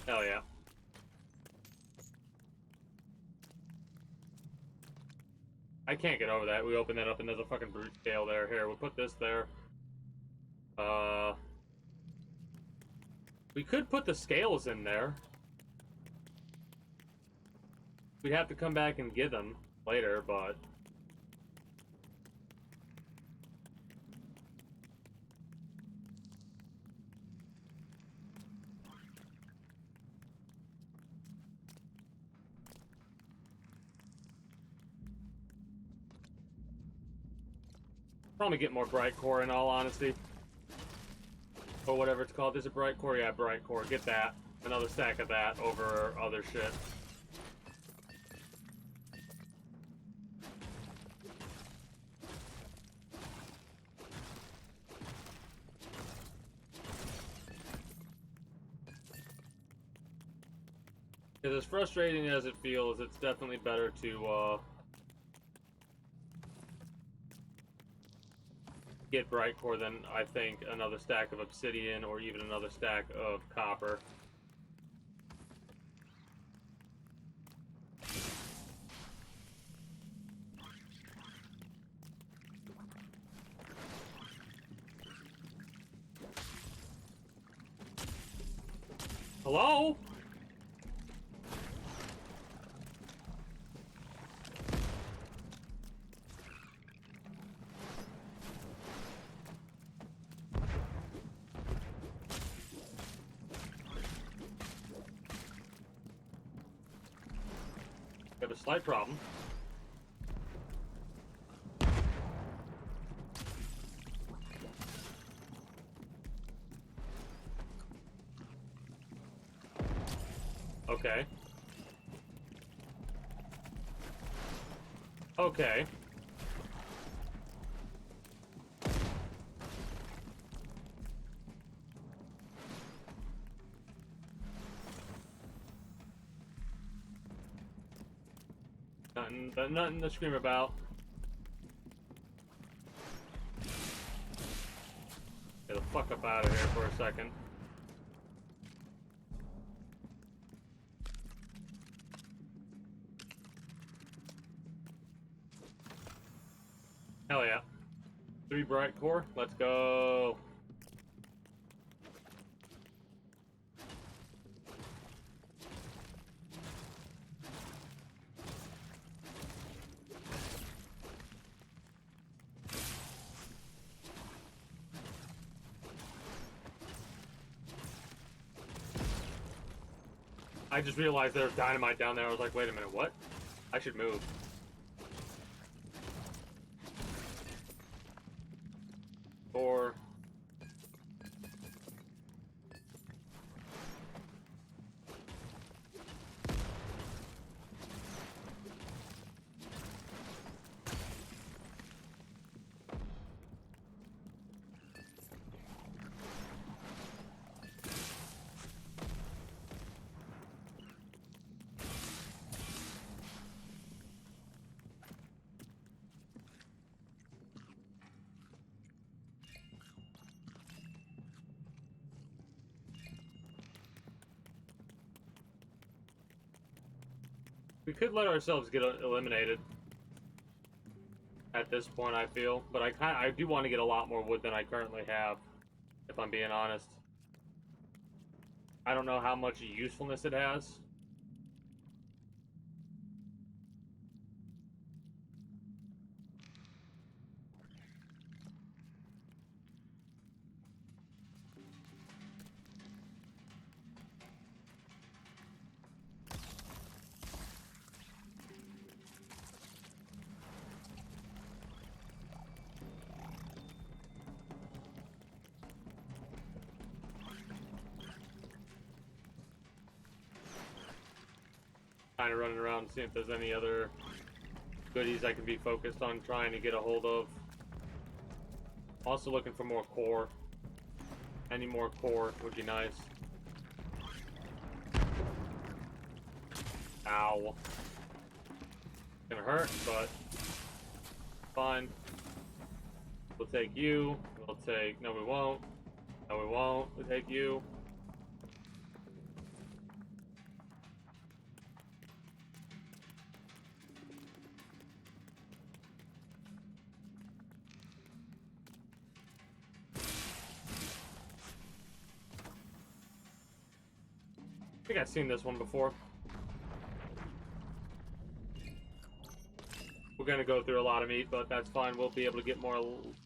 Hell yeah. I can't get over that. We open that up and there's a fucking brute scale there. Here, we'll put this there. We could put the scales in there. We'd have to come back and get them later, but... Probably get more bright core in all honesty. Or whatever it's called. There's a bright core, yeah, bright core. Get that. Another stack of that over other shit. Because as frustrating as it feels, it's definitely better to, get bright core than, I think, another stack of obsidian or even another stack of copper. Hello? We have a slight problem. Okay. Okay. Nothing to scream about. Get the fuck up out of here for a second. Hell yeah. 3 bright core. Let's go. I just realized there was dynamite down there. I was like, wait a minute, what? I should move. Or... we could let ourselves get eliminated at this point, I feel, but I do want to get a lot more wood than I currently have, if I'm being honest. I don't know how much usefulness it has. Kind of running around seeing if there's any other goodies I can be focused on trying to get a hold of. Also looking for more core. Any more core would be nice. Ow. Gonna hurt, but fine. We'll take you. We'll take... No, we won't. No, we won't. We'll take you. I think I've seen this one before. We're gonna go through a lot of meat, but that's fine. We'll be able to get more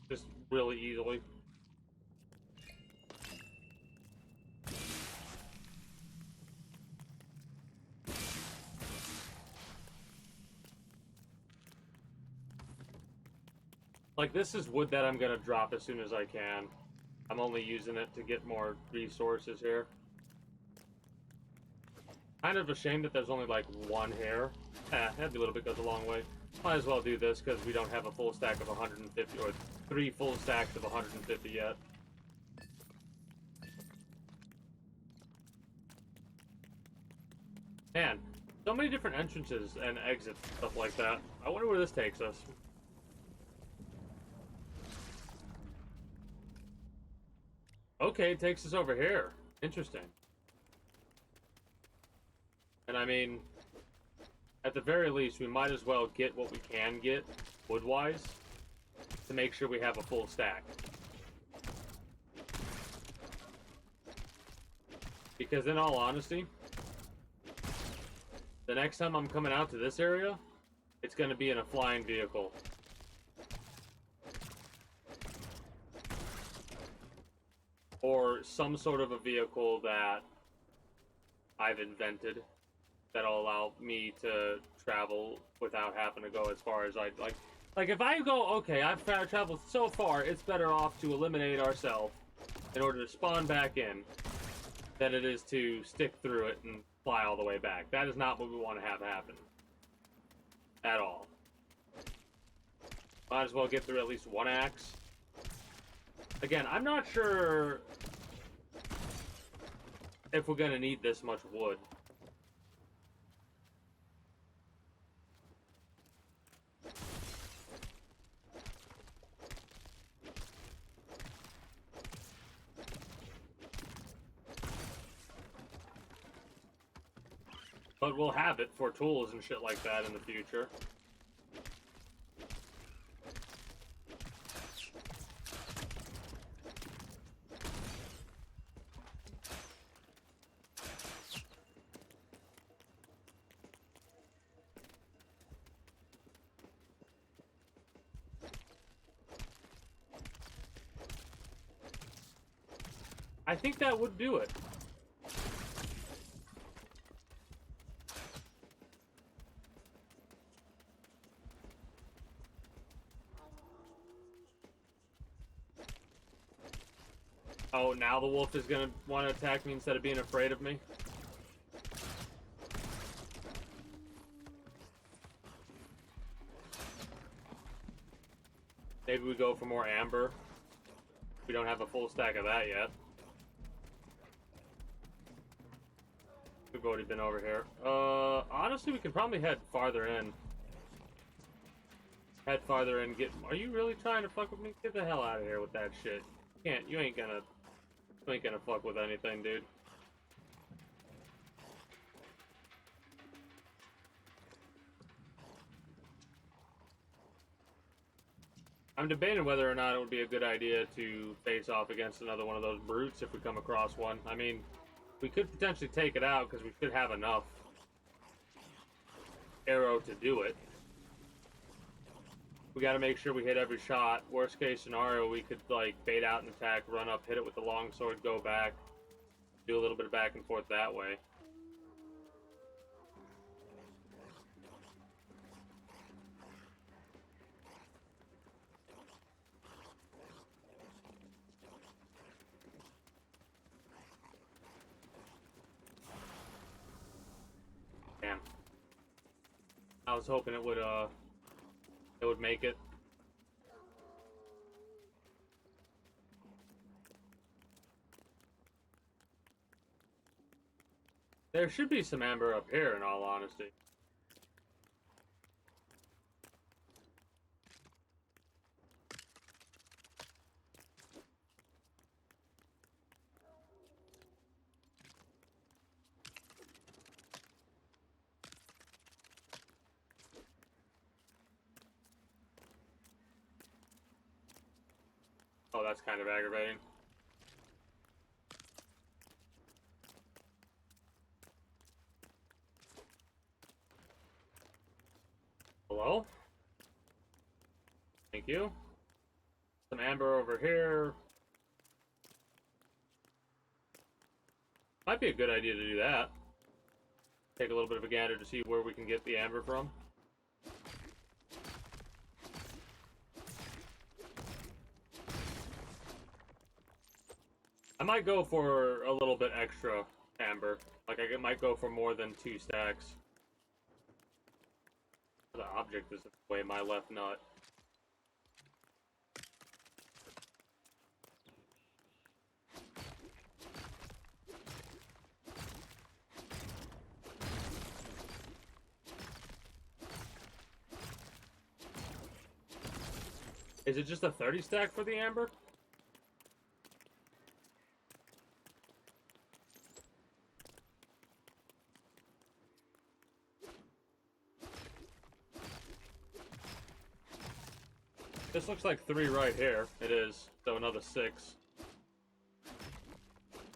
just really easily. Like, this is wood that I'm gonna drop as soon as I can. I'm only using it to get more resources here. Kind of a shame that there's only like one hair. That'd be a little bit goes a long way. Might as well do this because we don't have a full stack of 150 or 3 full stacks of 150 yet. Man, so many different entrances and exits, stuff like that. I wonder where this takes us. Okay, it takes us over here. Interesting. And I mean, at the very least, we might as well get what we can get, wood-wise, to make sure we have a full stack. Because in all honesty, the next time I'm coming out to this area, it's going to be in a flying vehicle. Or some sort of a vehicle that I've invented that'll allow me to travel without having to go as far as I'd like. Like, if I go, okay, I've traveled so far, it's better off to eliminate ourselves in order to spawn back in than it is to stick through it and fly all the way back. That is not what we want to have happen. At all. Might as well get through at least one axe. Again, I'm not sure if we're going to need this much wood. But we'll have it for tools and shit like that in the future. I think that would do it. Oh, now the wolf is gonna want to attack me instead of being afraid of me? Maybe we go for more amber. We don't have a full stack of that yet. We've already been over here. Honestly, we can probably head farther in. Head farther in. Are you really trying to fuck with me? Get the hell out of here with that shit. You ain't gonna fuck with anything, dude. I'm debating whether or not it would be a good idea to face off against another one of those brutes if we come across one. I mean, we could potentially take it out because we should have enough arrow to do it. We got to make sure we hit every shot. Worst case scenario, we could like bait out an attack, run up, hit it with the longsword, go back, do a little bit of back and forth that way. Damn. I was hoping it would make it. There should be some amber up here, in all honesty. Oh, that's kind of aggravating. Hello? Thank you. Some amber over here. Might be a good idea to do that. Take a little bit of a gander to see where we can get the amber from. I might go for a little bit extra amber. Like, I might go for more than 2 stacks. The object is in the way of my left nut. Is it just a 30 stack for the amber? This looks like 3 right here. It is. So another 6.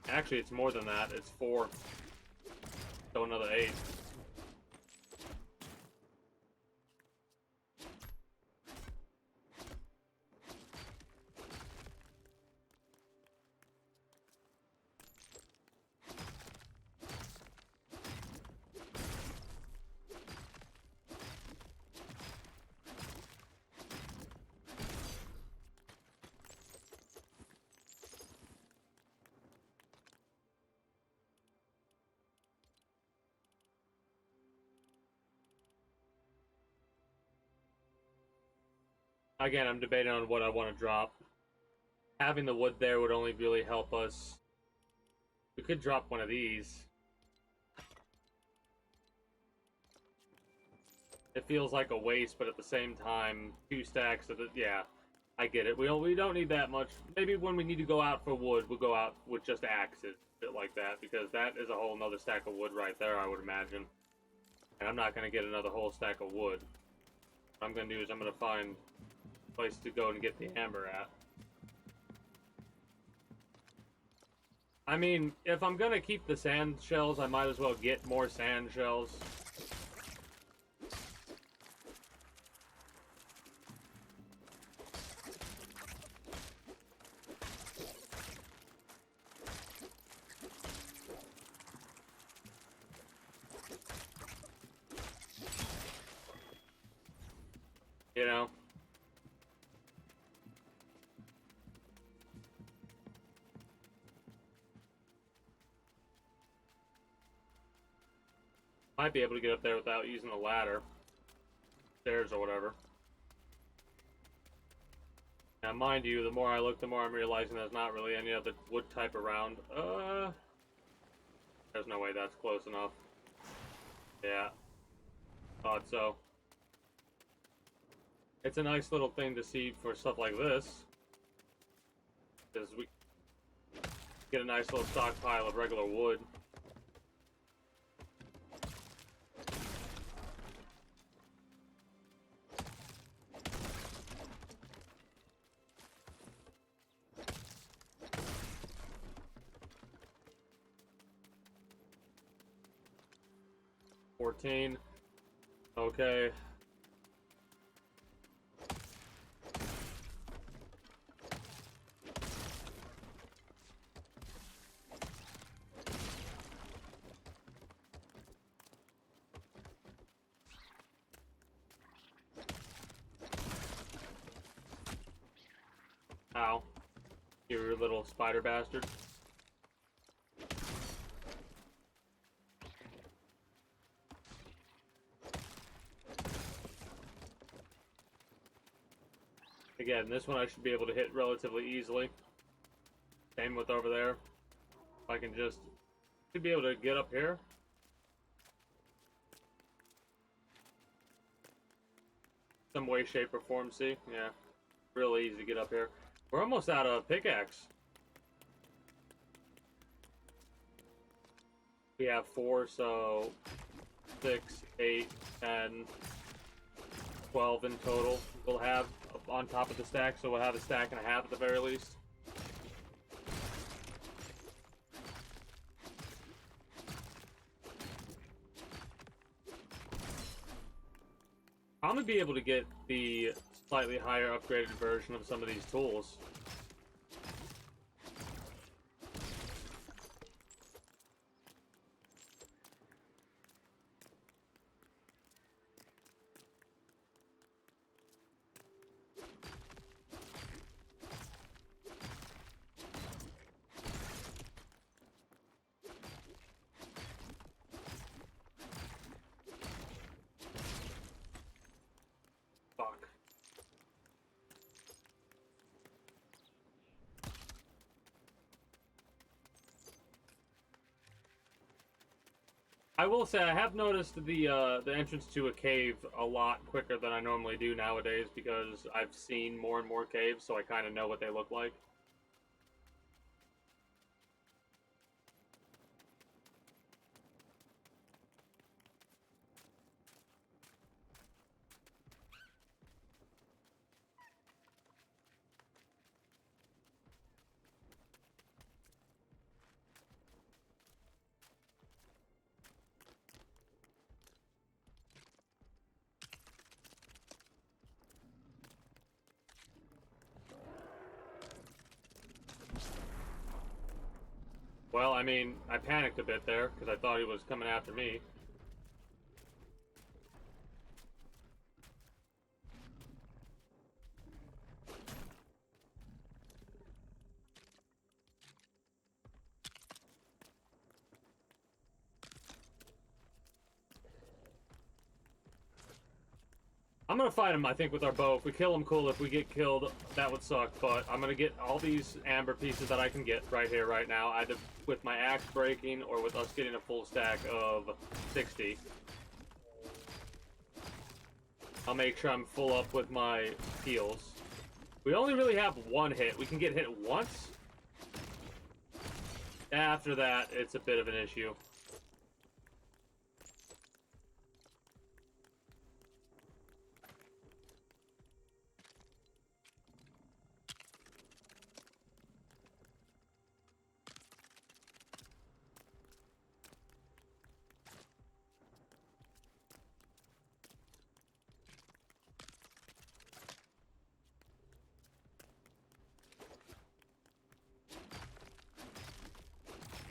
Actually, it's more than that. It's 4. So another 8. Again, I'm debating on what I want to drop. Having the wood there would only really help us. We could drop one of these. It feels like a waste, but at the same time, 2 stacks of it. Yeah, I get it. We don't need that much. Maybe when we need to go out for wood, we'll go out with just axes, bit like that, because that is a whole nother stack of wood right there, I would imagine. And I'm not gonna get another whole stack of wood. What I'm gonna do is I'm gonna find place to go and get the amber at. I mean, if I'm gonna keep the sand shells, I might as well get more sand shells. You know? Might be able to get up there without using a ladder. Stairs or whatever. Now, mind you, the more I look, the more I'm realizing there's not really any other wood type around. There's no way that's close enough. Yeah. Thought so. It's a nice little thing to see for stuff like this. Because we get a nice little stockpile of regular wood. Okay. Ow. You little spider bastard. Again, this one I should be able to hit relatively easily. Same with over there. If I can just... should be able to get up here. Some way, shape, or form, see? Yeah. Real easy to get up here. We're almost out of pickaxe. We have 4, so 6, 8, 10, 12 in total. We'll have on top of the stack, so we'll have a stack and a half at the very least. I'm gonna be able to get the slightly higher upgraded version of some of these tools. Fuck. I will say I have noticed the entrance to a cave a lot quicker than I normally do nowadays because I've seen more and more caves, so I kind of know what they look like. Well, I mean, I panicked a bit there because I thought he was coming after me. I'm gonna fight him, I think, with our bow. If we kill him, cool. If we get killed, that would suck. But I'm gonna get all these amber pieces that I can get right here, right now, either with my axe breaking or with us getting a full stack of 60. I'll make sure I'm full up with my heals. We only really have one hit. We can get hit once. After that, it's a bit of an issue.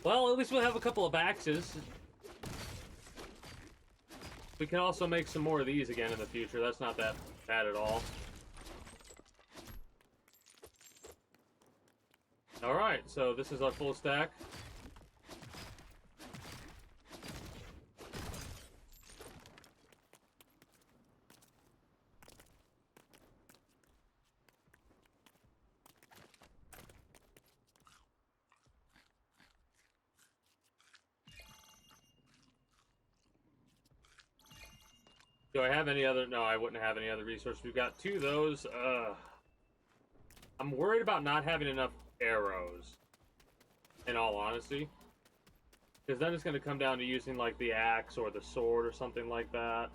Well, at least we'll have a couple of axes. We can also make some more of these again in the future. That's not that bad at all. Alright, so this is our full stack. do I have any other? No, I wouldn't have any other resources. We've got 2 of those. I'm worried about not having enough arrows, in all honesty. Because then it's going to come down to using, like, the axe or the sword or something like that.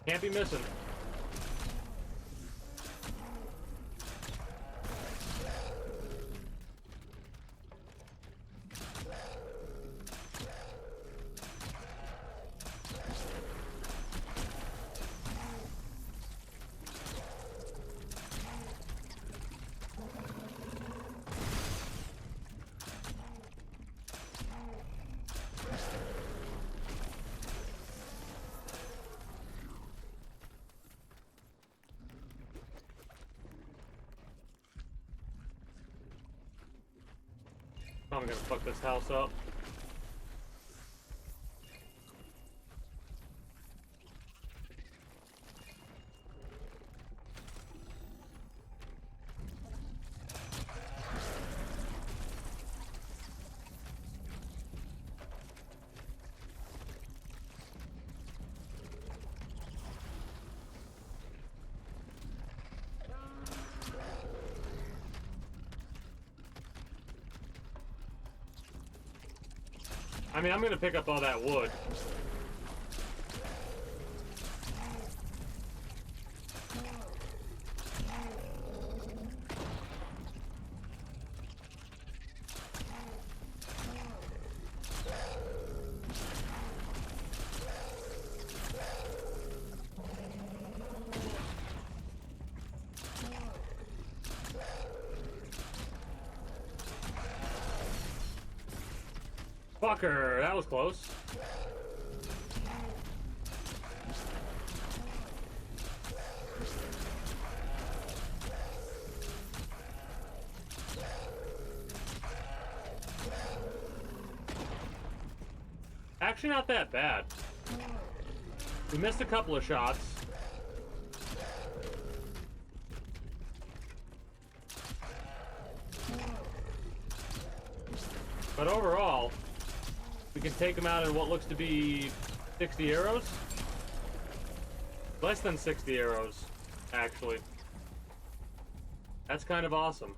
Can't be missing. I'm gonna fuck this house up. I mean, I'm gonna pick up all that wood. Fucker, that was close. Actually, not that bad. We missed a couple of shots. But overall, we can take them out in what looks to be 60 arrows? Less than 60 arrows, actually. That's kind of awesome.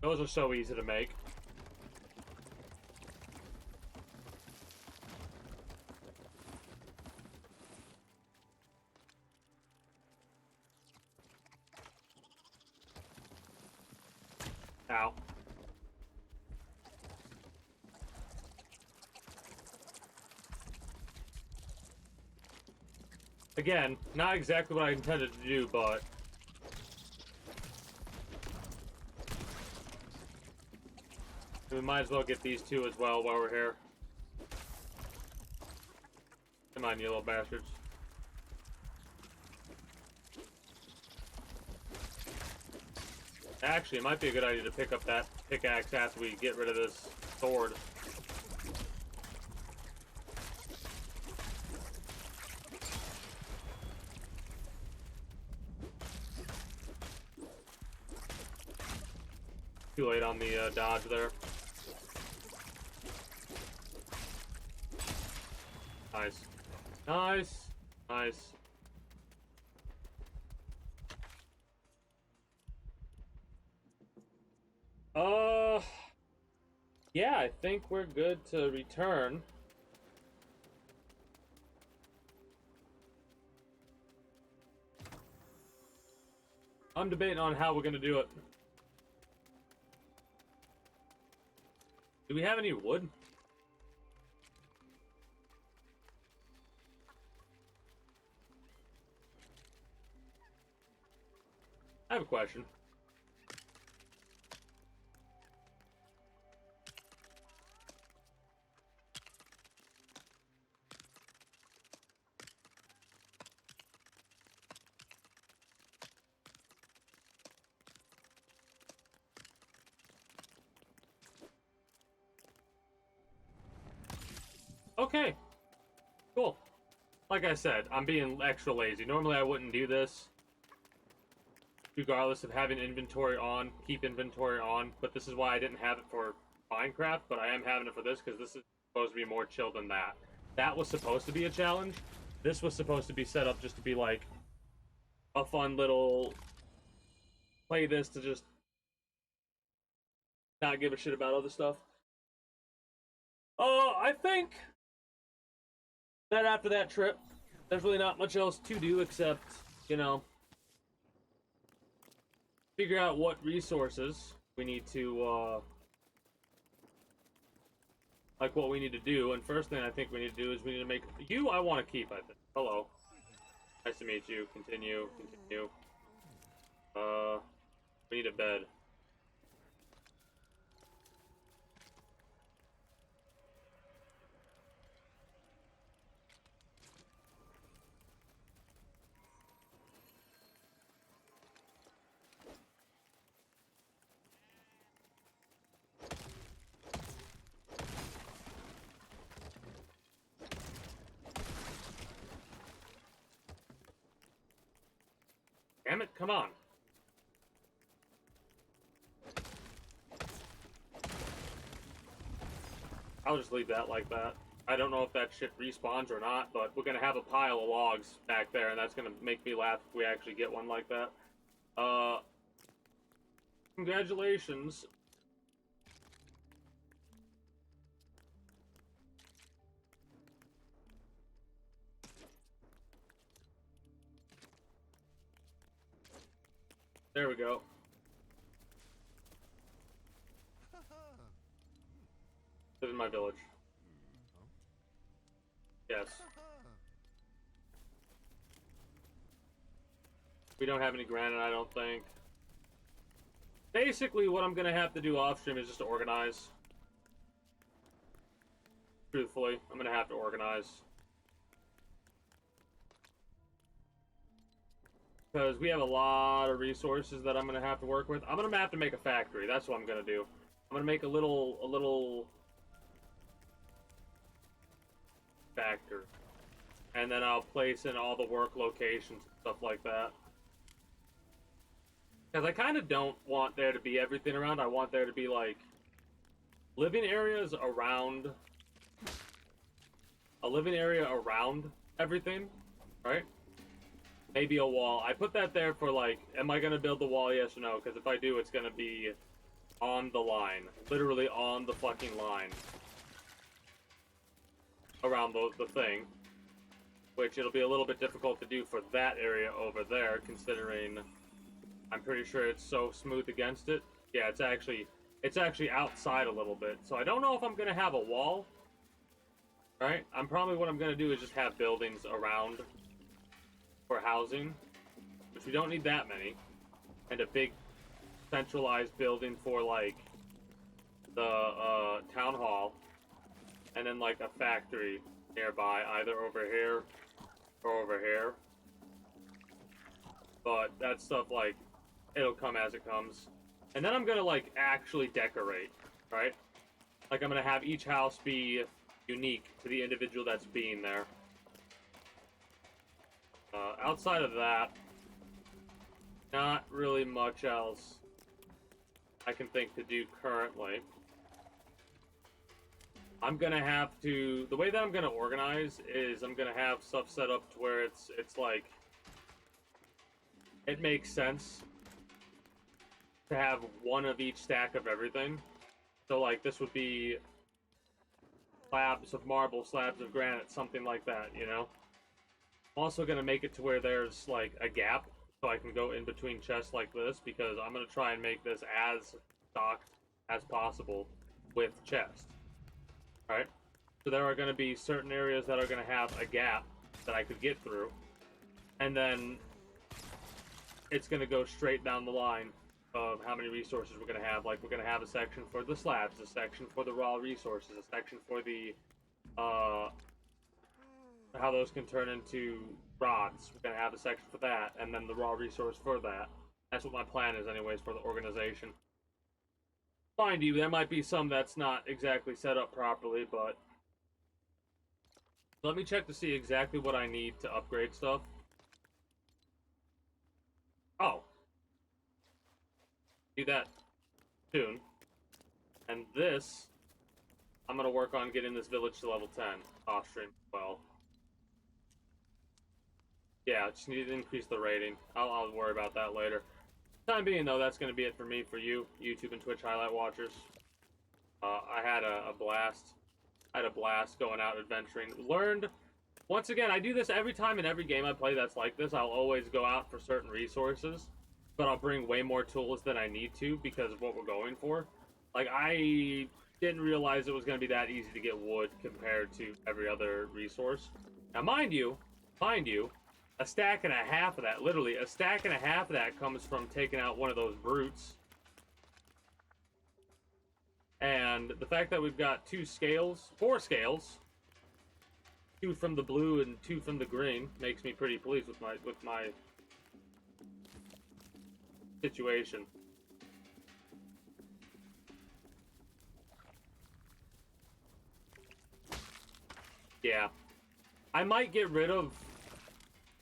Those are so easy to make. Ow. Again, not exactly what I intended to do, but... we might as well get these 2 as well while we're here. Come on, you little bastards. Actually, it might be a good idea to pick up that pickaxe after we get rid of this sword. Too late on the dodge there. Nice. Nice. Nice. Yeah, I think we're good to return. I'm debating on how we're gonna do it. Do we have any wood? I have a question. Okay, like I said, I'm being extra lazy. Normally I wouldn't do this, regardless of having inventory on, keep inventory on, but this is why I didn't have it for Minecraft, but I am having it for this, because this is supposed to be more chill than that. That was supposed to be a challenge. This was supposed to be set up just to be like a fun little play this to just not give a shit about other stuff. I think that after that trip, there's really not much else to do except, you know, figure out what resources we need to, like what we need to do. And first thing I think we need to do is we need to make you. I want to keep. I think. Hello. Nice to meet you. Continue. Continue. We need a bed. Damn it, come on. I'll just leave that like that. I don't know if that shit respawns or not, but we're gonna have a pile of logs back there, and that's gonna make me laugh if we actually get one like that. Congratulations. There we go. Live in my village. Yes. We don't have any granite, I don't think. Basically, what I'm gonna have to do off stream is just organize. Truthfully, I'm gonna have to organize. Because we have a lot of resources that I'm gonna have to work with. I'm gonna have to make a factory. That's what I'm gonna do. I'm gonna make a little factory, and then I'll place in all the work locations and stuff like that. Because I kind of don't want there to be everything around. I want there to be like living areas around, a living area around everything, right? Maybe a wall. I put that there for like, am I gonna build the wall? Yes or no? Because if I do, it's gonna be on the line, literally on the fucking line around the thing, which it'll be a little bit difficult to do for that area over there, considering I'm pretty sure it's so smooth against it. Yeah, it's actually outside a little bit, so I don't know if I'm gonna have a wall. Right? What I'm gonna do is just have buildings around for housing, which we don't need that many, and a big centralized building for like the town hall, and then like a factory nearby, either over here or over here. But that stuff, like, it'll come as it comes. And then I'm gonna like actually decorate, right? Like I'm gonna have each house be unique to the individual that's being there. Outside of that, not really much else I can think to do currently. I'm gonna have to, the way that I'm gonna organize is I'm gonna have stuff set up to where it's like, it makes sense to have one of each stack of everything. So like this would be slabs of marble, slabs of granite, something like that, you know? I'm also gonna make it to where there's like a gap so I can go in between chests like this, because I'm gonna try and make this as stocked as possible with chests. Right? So there are going to be certain areas that are going to have a gap that I could get through. And then it's going to go straight down the line of how many resources we're going to have. Like, we're going to have a section for the slabs, a section for the raw resources, a section for the, how those can turn into rods. We're going to have a section for that, and then the raw resource for that. That's what my plan is anyways for the organization. Mind you, there might be some that's not exactly set up properly, but as Let me check to see exactly what I need to upgrade stuff. Oh. Do that soon. And this, I'm going to work on getting this village to level 10 off stream as well. Yeah, just need to increase the rating. I'll worry about that later. Time being, though, that's going to be it for me, for you, YouTube and Twitch highlight watchers. I had a blast. I had a blast going out adventuring. Learned, once again, I do this every time in every game I play that's like this. I'll always go out for certain resources, but I'll bring way more tools than I need to because of what we're going for. Like, I didn't realize it was going to be that easy to get wood compared to every other resource. Now, mind you, a stack and a half of that, literally, a stack and a half of that comes from taking out one of those brutes. And the fact that we've got 4 scales, 2 from the blue and 2 from the green, makes me pretty pleased with my situation. Yeah. I might get rid of...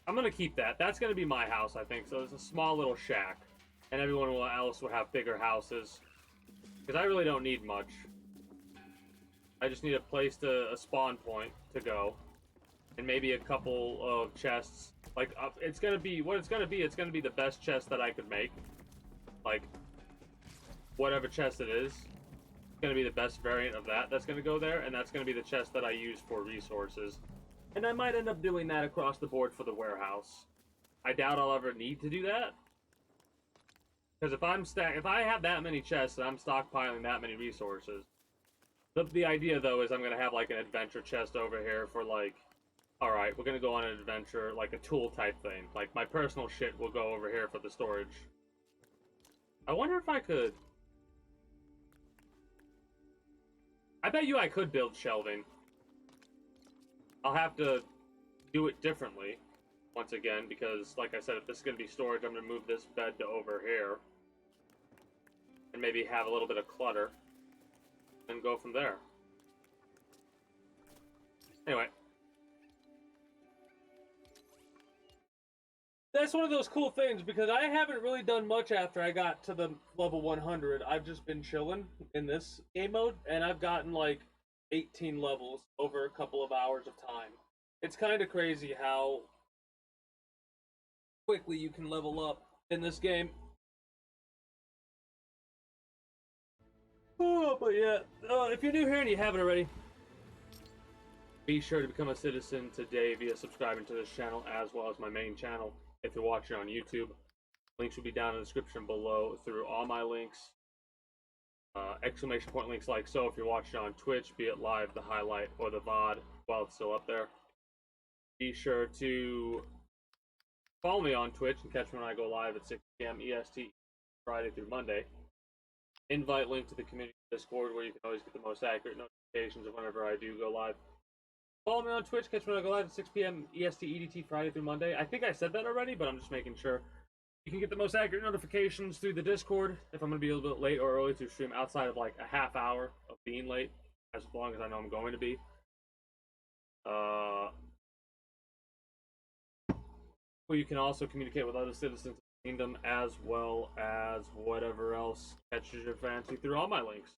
I'm going to keep that. That's going to be my house, I think. So it's a small little shack. And everyone else will have bigger houses. Because I really don't need much. I just need a place a spawn point to go. And maybe a couple of chests. Like, it's going to be... What it's going to be, it's going to be the best chest that I could make. Like, whatever chest it is. It's going to be the best variant of that that's going to go there. And that's going to be the chest that I use for resources. And I might end up doing that across the board for the warehouse. I doubt I'll ever need to do that. Because if I have that many chests and I'm stockpiling that many resources, the idea though is I'm gonna have like an adventure chest over here for like, all right, we're gonna go on an adventure, like a tool type thing. Like my personal shit will go over here for the storage. I wonder if I could. I bet you I could build shelving. I'll have to do it differently, once again, because, like I said, if this is going to be storage, I'm going to move this bed to over here. And maybe have a little bit of clutter. And go from there. Anyway. That's one of those cool things, because I haven't really done much after I got to the level 100. I've just been chilling in this game mode, and I've gotten, like, 18 levels over a couple of hours of time. It's kind of crazy how quickly you can level up in this game. Oh, but yeah, if you're new here and you haven't already, be sure to become a citizen today via subscribing to this channel as well as my main channel if you're watching on YouTube. Links will be down in the description below through all my links. Exclamation point links like so if you're watching on Twitch, be it live, the highlight, or the VOD while it's still up there. Be sure to follow me on Twitch and catch me when I go live at 6 p.m. EST Friday through Monday. Invite link to the community Discord where you can always get the most accurate notifications of whenever I do go live. Follow me on Twitch, catch me when I go live at 6 p.m. EST EDT Friday through Monday. I think I said that already, but I'm just making sure. You can get the most accurate notifications through the Discord if I'm going to be a little bit late or early to stream outside of like a half hour of being late, as long as I know I'm going to be. Well, you can also communicate with other citizens of the kingdom as well as whatever else catches your fancy through all my links.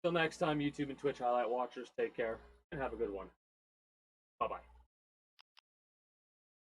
Till next time, YouTube and Twitch highlight watchers, take care and have a good one. Bye-bye.